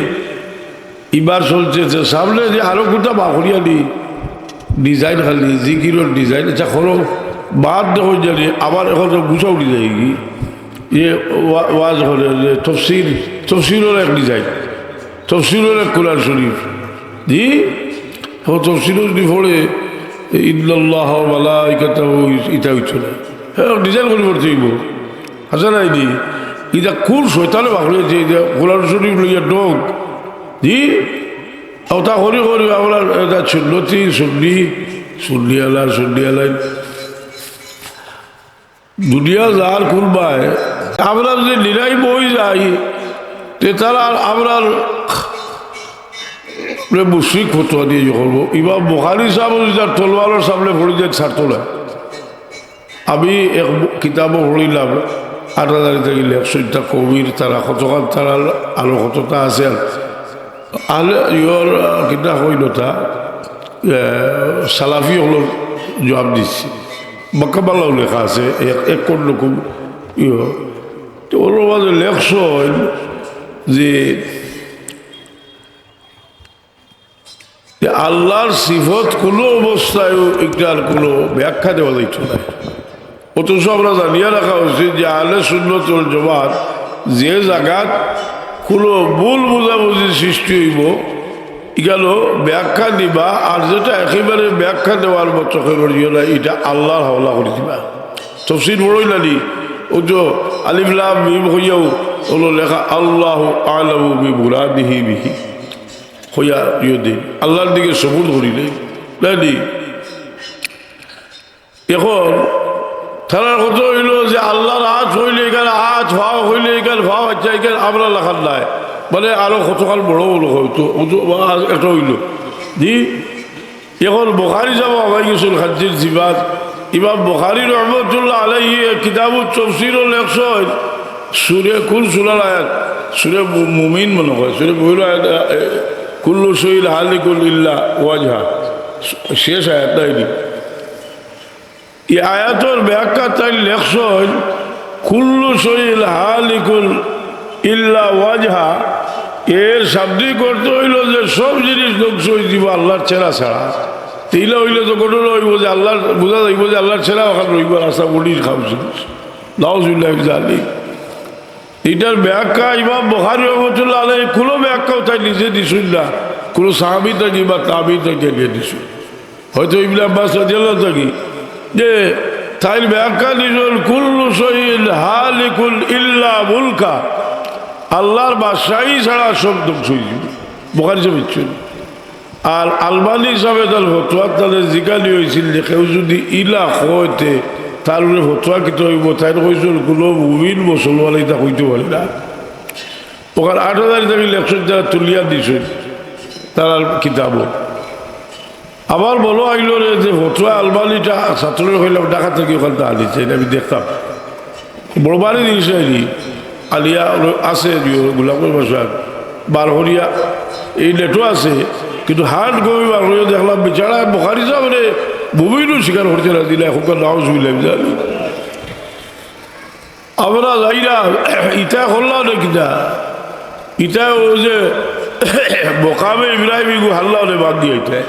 A: এবার চলছে সামনে যে আরো কোথা বাহরিয়া নি ডিজাইন খালি জিকিরের ডিজাইন আচ্ছা খরো বাদ দেখো জানি আবার এখন গুছাও ডিজাইন কি ইয়ে ওয়াজ হলে যে তফসিলের এক ডিজাইন তফসিলের এক কোরআন শরীফ জি তফসিল যদি পড়ে ইল্লাল্লাহ মালাইকাতাহু ইটা হইছে না হ্যাঁ ডিজাইন করে পড়তে হইব আচ্ছা নাই দি এটা কোন শয়তানে বাহরিয়েছে যে কোরআন শরীফ লইয়া ডোক জি ওটা করি করি আমরা এটা সুন্নতি সুন্নি আলাই দুনিয়া যার খুলবায় আমরা যদি নিরাই বই যাই তে তারা আমরা মুশরিক ফতোয়া দিয়ে করবো ইমাম বুখারী সাহেব তার তলোয়ারের সামনে পড়ে যায় ছাড়তো না আমি এক কিতাবও পড়িলাম 8,000 থেকে 100টা কবির তারা কতখান তারা আলো কতটা আছে আলে ইয়র কিনা হইলতা সালাফি হলো জবাব দিচ্ছি মক্কাবাল্লাও লেখা আছে এক কোন রকম ইয় তো ওর মাঝে লেখছ যে আল্লাহর সিফত কোনো অবস্থায় একটার কোনো ব্যাখ্যা দেওয়া যাইত না অথচ আমরা জানিয়ে রাখা উচিত যে আহলে সুন্নাত ওয়াল জামাত যে জায়গাত কোনো ভুল বোঝাবুঝির সৃষ্টি হইব গেল ব্যাখ্যা দিবা আর যেটা একেবারে ব্যাখ্যা দেওয়ার মতো ইয়ে না এটা আল্লাহর হাওলা করে দিবা তফসির বড়ই নানি ও তো আলিফ লাম মিম হইয়াও হলো লেখা আল্লাহু আ'লামু বিমুরাদিহি বিহি হইয়া ইয়ে দিন আল্লাহর দিকে সবুর করিলে নানি এখন তার কথা হইল যে আল্লাহর হাত হইলে এখানে হাত ভাও হইলে এখানে ভাও আচ্ছা এখানে আমরা লেখার নাই মানে আরো কতকাল বড় লোক হইতো একটা হইল জি এখন বুখারী যাওয়া হয়ে গেছিল হাজ্জির জিবাদ ইমাম বুখারী রহমতুল্লাহ আলাইহি কিতাবুত তাফসীরুল লেখছেন সূরা কুল সূরার আয়াত সূরা মুমিন মনে হয় সূরা মুমিন আয়াত কুল্লু শাইইন হালিকুল ইল্লা ওয়াজহা শেষ আয়াত নাইনি এই আয়াতের ব্যাখ্যা তাই লেখছেন কুল্লু শাইইন হালিকুল ইল্লা ওয়াজহা এর শাব্দিক অর্থ হইল যে সব জিনিস ধ্বংস হয়ে দিব আল্লাহর চেহারা ছাড়া তিলা হইলে তো ঘটনা হইব যে আল্লাহর বোঝা যাইব যে আল্লাহর চেহারা ওখানে রইব রাস্তা বলির খাও জিনিস নাউজুবিল্লাহ জানি এটার ব্যাখ্যা ইমাম বুখারী রহমাতুল্লাহ আলাইহি কোনো ব্যাখ্যাও তাই নিজে দিছুন না কোনো সাহাবী থাকি বা তাবী থেকে নিয়ে দিছুন হয়তো ইবনে আব্বাস রাদিয়াল্লাহু থাকি যে তাই ব্যাখ্যা দিছুন কুল্লু শাইইন হালিকুল ইল্লা মুলকা আল্লাহর বাদশাহী ছাড়া সব ধ্বংস হয়ে যাবে বুখারী সাহেব ইচ্ছুন আর আলবানী সাহেব তার ফতোয়া তাদের জিজ্ঞাসা হয়েছিল যে কেউ যদি ইলা হইতে তার উপরে ফতোয়া কিতে হইব তাই কইছিল কোনো মুমিন মুসলমান এটা হইতে পারে না ওখানে 8,000 থেকে 100 যারা তুলিয়া দিছেন তার কিতাব আবার বলো আইল রে যে ফতোয়া আলবানীটা ছাত্রের হইলাম ঢাকা থেকে ওখানটা আনিছে এটা আমি দেখতাম বড় বাড়ি দিয়েছে আলিয়া আছে গোলামের বাসার বারহরিয়া এই নেটও আছে কিন্তু হাট গমি বারহরিয়া দেখলাম বেচারা বুখারী সাহেব রে মুমিনও স্বীকার করতে না দিলে এখন নাউজুবিল্লাহ জানি আমরা যাই না ইটা করলাম না কিনা ইটা ও যে মোকামে ইব্রাহিম ইগু হাল্লাহ বাদ দিয়ে এটা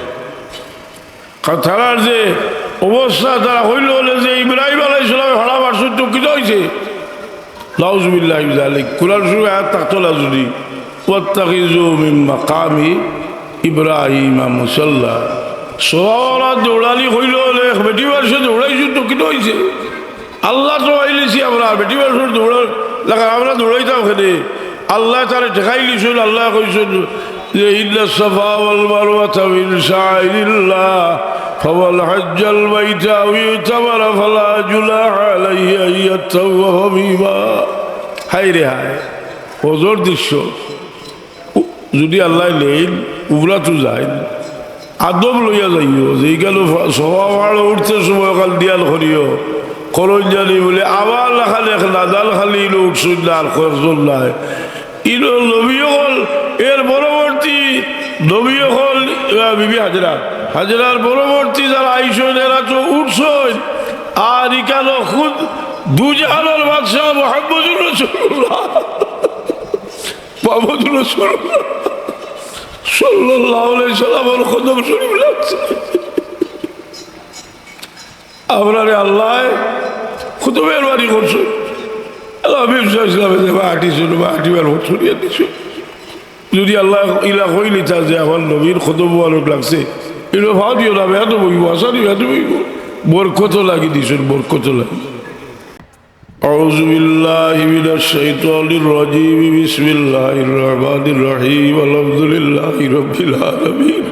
A: কারণ তারার যে অবস্থা তারা হইল হলে যে ইব্রাহিম আলাইহিস সালাম হারা বাসুর তো কিনা হয়েছে নাউজুবিল্লাহ জালিক কুরআন শরীফে আয়াত তাকতলা যদি ওয়াত্তাখিযু মিন মাকামি ইব্রাহিম মুসাল্লা সোরা দৌড়ালি হইল হলে বেটি বাসে দৌড়াইছো তো কিনা হয়েছে আল্লাহ তো আইলিছি আমরা বেটি বাসুর দৌড়া লাগা আমরা দৌড়াইতাম ওখানে আল্লাহ তারা ঠেকাই লিছিল আল্লাহ কইছেন যে ইন্নাস সাফা ওয়াল মারওয়াতা মিন শাআইরিল্লাহ فمن حج البيت أو اعتمر فلا جناح عليه أن يطوف بهما হাই রে হাই হজর দৃশ্য যদি আল্লাহ নেন উবরা তো যায় আদব লইয়া যাইও যে গেল সবার উঠতে সময় কাল দিয়াল করিও করণ জানি বলে আবার খালি নাদাল খালি ইলো উঠছুন না আর খরচল নাই ইলো নবী হল এর পরবর্তী নবী হল বিবি হাজরার পরবর্তী যারা আইসন এরা তো উঠছন আর ইকানো খুদ দুজাহানের বাদশাহ মুহাম্মদুর রাসূলুল্লাহ মুহাম্মদুর রাসূলুল্লাহ সাল্লাল্লাহু আলাইহি সাল্লামের কদম শরীফ লাগছে আপনারে আল্লাহ কত মেহরবানি করছেন আল্লাহ যদি আল্লাহ ইলা হইলি তা যে আমার নবীর কত মুবারক লাগছে এগুলো ভাও দিও না এত বইব আসা দিও এত বইব বরকত লাগি দিছেন বরকত লাগি أعوذ بالله من الشيطان الرجيم بسم الله الرحمن الرحيم الحمد لله رب العالمين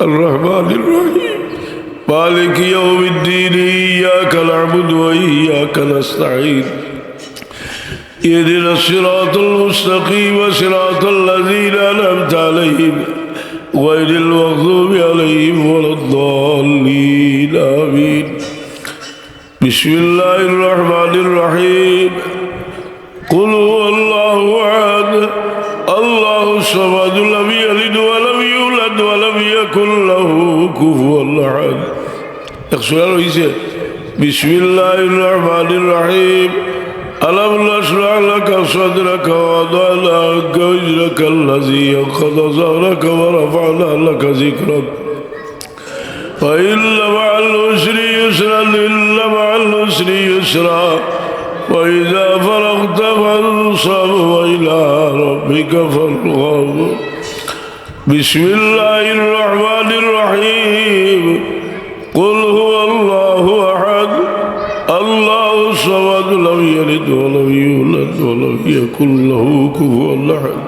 A: الرحمن الرحيم مالك يوم الدين إياك نعبد وإياك نستعين اهدنا الصراط المستقيم صراط الذين أنعمت عليهم غير المغضوب عليهم ولا الضالين آمين بسم الله الرحمن الرحيم قل هو الله أحد الله الصمد لم يلد ولم يولد ولم يكن له كفوا أحد بسم الله الرحمن الرحيم ألم نشرح لك صدرك ووضعنا عنك وزرك الذي أنقض ظهرك ورفعنا لك ذكرك فإن مع العسر يسرا إن مع العسر يسرا وإذا فرغت فانصب وإلى ربك فارغب بسم الله الرحمن الرحيم قل هو الله أحد الله الصمد لم يلد ولم يولد ولم يكن له كفوا أحد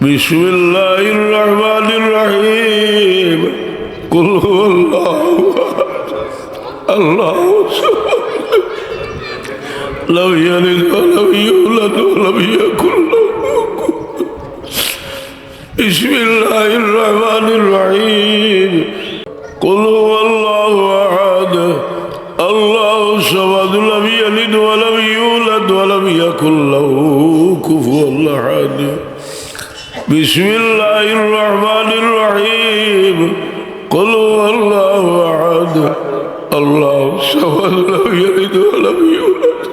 A: بسم الله الرحمن الرحيم قل هو الله أحد الله الصمد لم يلد ولم يولد ولم يكن له كفوا بسم الله الرحمن الرحيم قل هو الله أحد الله الصمد لم يلد ولم يولد ولم يكن له كفوا أحد بسم الله الرحمن الرحيم قل هو الله أحد الله الصمد لم يلد ولم يولد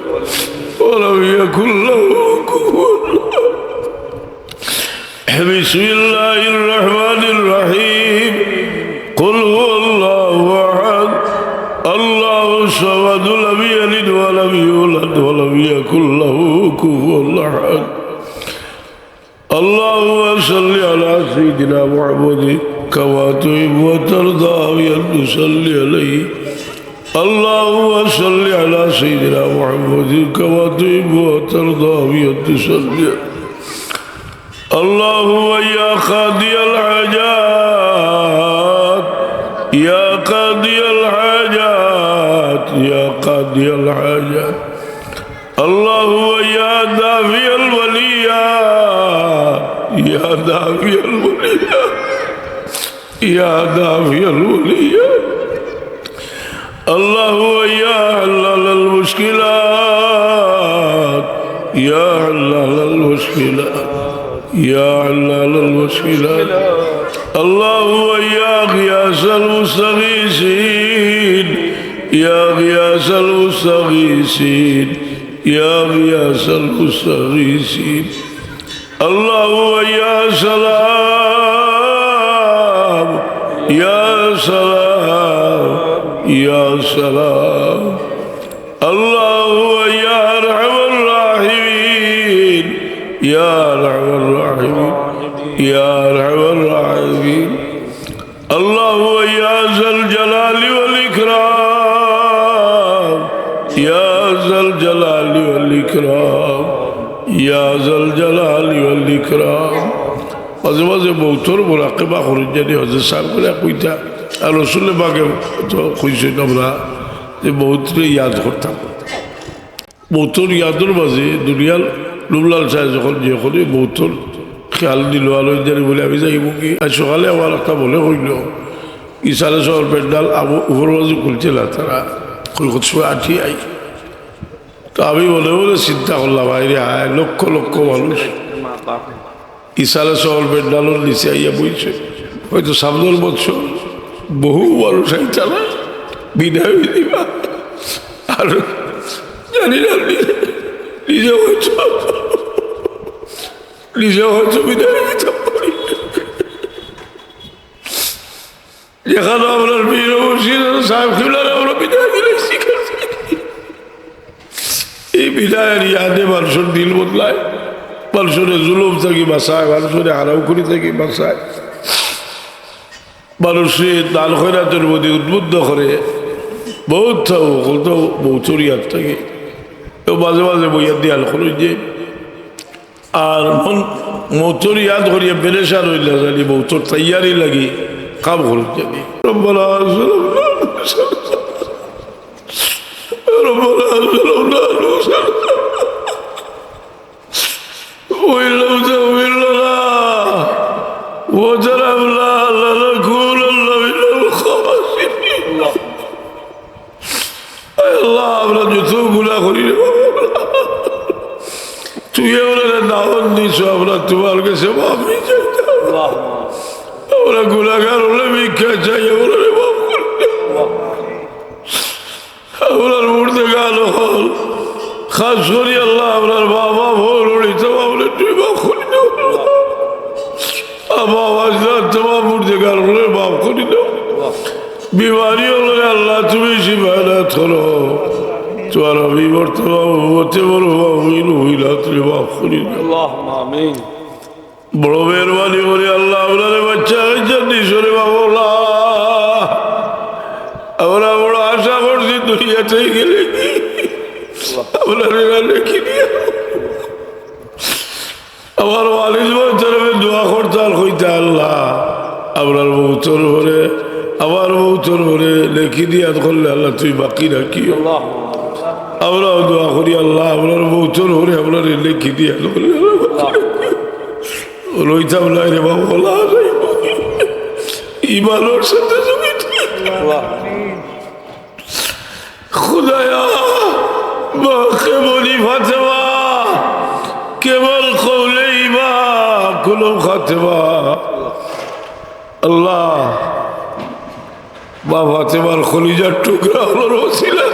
A: ولم يكن له كفوا أحد بسم الله الرحمن الرحيم قل هو الله أحد الله الصمد لم يلد ولم يولد ولم يكن له كفوا أحد اللهم صل على سيدنا محمد كما تحب وترضى بأن تصلي عليه اللهم صل على سيدنا محمد كما تحب وترضى بأن تصلي عليه اللهم يا قاضي الحاجات يا قاضي الحاجات يا قاضي الحاجات اللهم يا دافع الوليات يا دافع الوليات يا دافع الوليات اللهم يا حلال المشكلات يا حلال المشكلات يا حلال المشكلات اللهم يا غياث المستغيثين يا غياث المستغيثين يا غياث المستغيثين اللهم يا سلام يا سلام يا سلام اللهم يا أرحم الراحمين يا أرحم الراحمين يا أرحم الراحمين اللهم يا ذا الجلال والإكرام يا ذا الجلال والإكرام يا ذا الجلال والإكرام মাঝে মাঝে মৌতর মোরাকেবা করেন জানি হজরত সাহেব করে কইতা আর রসুলের বাগে তো কইছেন আমরা যে বহুতরে ইয়াদ করতাম। বহুতর ইয়াদর মাঝে দুনিয়ার লুমলাল সাহেব যখন যে করে বহুতর খেয়াল দিল আলোচনা বলে আমি যাইব কি আজ সকালে আমার একটা বলে হইল ইসারে শহর পেন্ডাল উপর মাঝে খুলছে না তারা সময় আঠি আই। তো আমি মনে মনে চিন্তা করলাম বাইরে আয় লক্ষ লক্ষ মানুষ ইসারে শহর পেন্ডালের নিচে আইয়া বইছে, হয়তো সামনের বছর বহু মানুষ আইতা না বিদায় দিবা। আর জানি না নিজে হয়তো বিদায় দিতে পারি। যেখানে আপনার বীর বসির সাহেব খিলার আমরা বিদায় দিলে শিখাচ্ছি। এই বিদায়ের ইয়াদে মানুষের দিল বদলায়, মানুষের জুলুম থেকে বাঁচায়, মানুষের হারাউখুরি থেকে বাঁচায়, মানুষের দান খয়রাতের প্রতি উদ্বুদ্ধ করে। বহুত তো বহুতর ইয়াদ থাকে মাঝে মাঝে বইয়া দিয়ে আল করে যে আর মন মৌতর ইয়াদ করিয়া পেরেশান হইলে জানি মৌতর তৈয়ারি লাগি কাম করুন জানি। আমরা যত গুলা করি তুই ওরা দাওয়াত দিছ, আমরা তোমার কাছে মাফ আমরা গুলাগার হলে ভিক্ষা চাই, আপনার মুর্দে গান হল খাস করি আল্লাহ আপনার বাবা ভোর উড়িতে আমরা তুই মাফ করি বাবা তোমার মুর্দে গান হলে মাফ করি দাও। বিমারি হলে আল্লাহ তুমি শিবায়ত করো, তোমার বিবর্তে বলো হইলা তুমি মাফ করি দাও। বড় মেহরবানি করি আল্লাহ আপনার বাচ্চা নিশরে বাবলা আমরা বড় আশা করছি দুনিয়াতে গেলে আপনার লেখি নিয়ে আমার ওয়ালিদ তরফে দোয়া করতে আর হইতে আল্লাহ আপনার বউতর ভরে আমার বউতর ভরে লেখি দিয়া করলে আল্লাহ তুই বাকি রাখি। আমরাও দোয়া করি আল্লাহ আপনার বউতর ভরে আপনার লেখি দিয়া করলে রইতাম না রে বাবা ইমানোর সাথে খুদায়া মাকে বলি ফাতেমা কেবল কৌলে ইমা কুলো খাতেমা আল্লাহ বা ফাতেমার খলিজার টুকরা হলো ওসিলা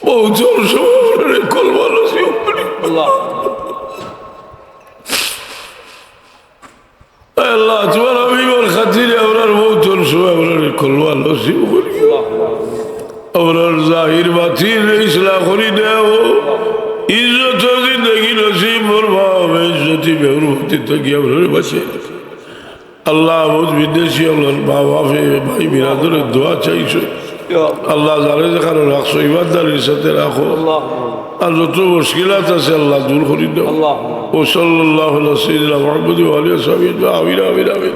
A: বহুজন সময় কলমানো আল্লাহ আল্লাহ তোমার আমিবার খাতিরে আপনার বহুজন সময় আপনার কলমান নসিব করি, আপনার জাহির বাতির ইসলাম করি দেও, ইজ্জত জিন্দগি নসিব করবা, ইজ্জতি বেহরমতি থেকে আপনার বাঁচে। আল্লাহ বহুত বিদেশি আপনার মা বাপে ভাই বিরাদরের দোয়া চাইছো আল্লাহ জানে যেখানে রাখছো ইমানদারির সাথে রাখো, আর যত মুশকিলাত আছে আল্লাহ দূর করি দাও। ও সাল্লাল্লাহু আলা সাইয়্যিদিনা মুহাম্মাদ ওয়া আলিহি ওয়া সাহবিহি আমিন আমিন আমিন।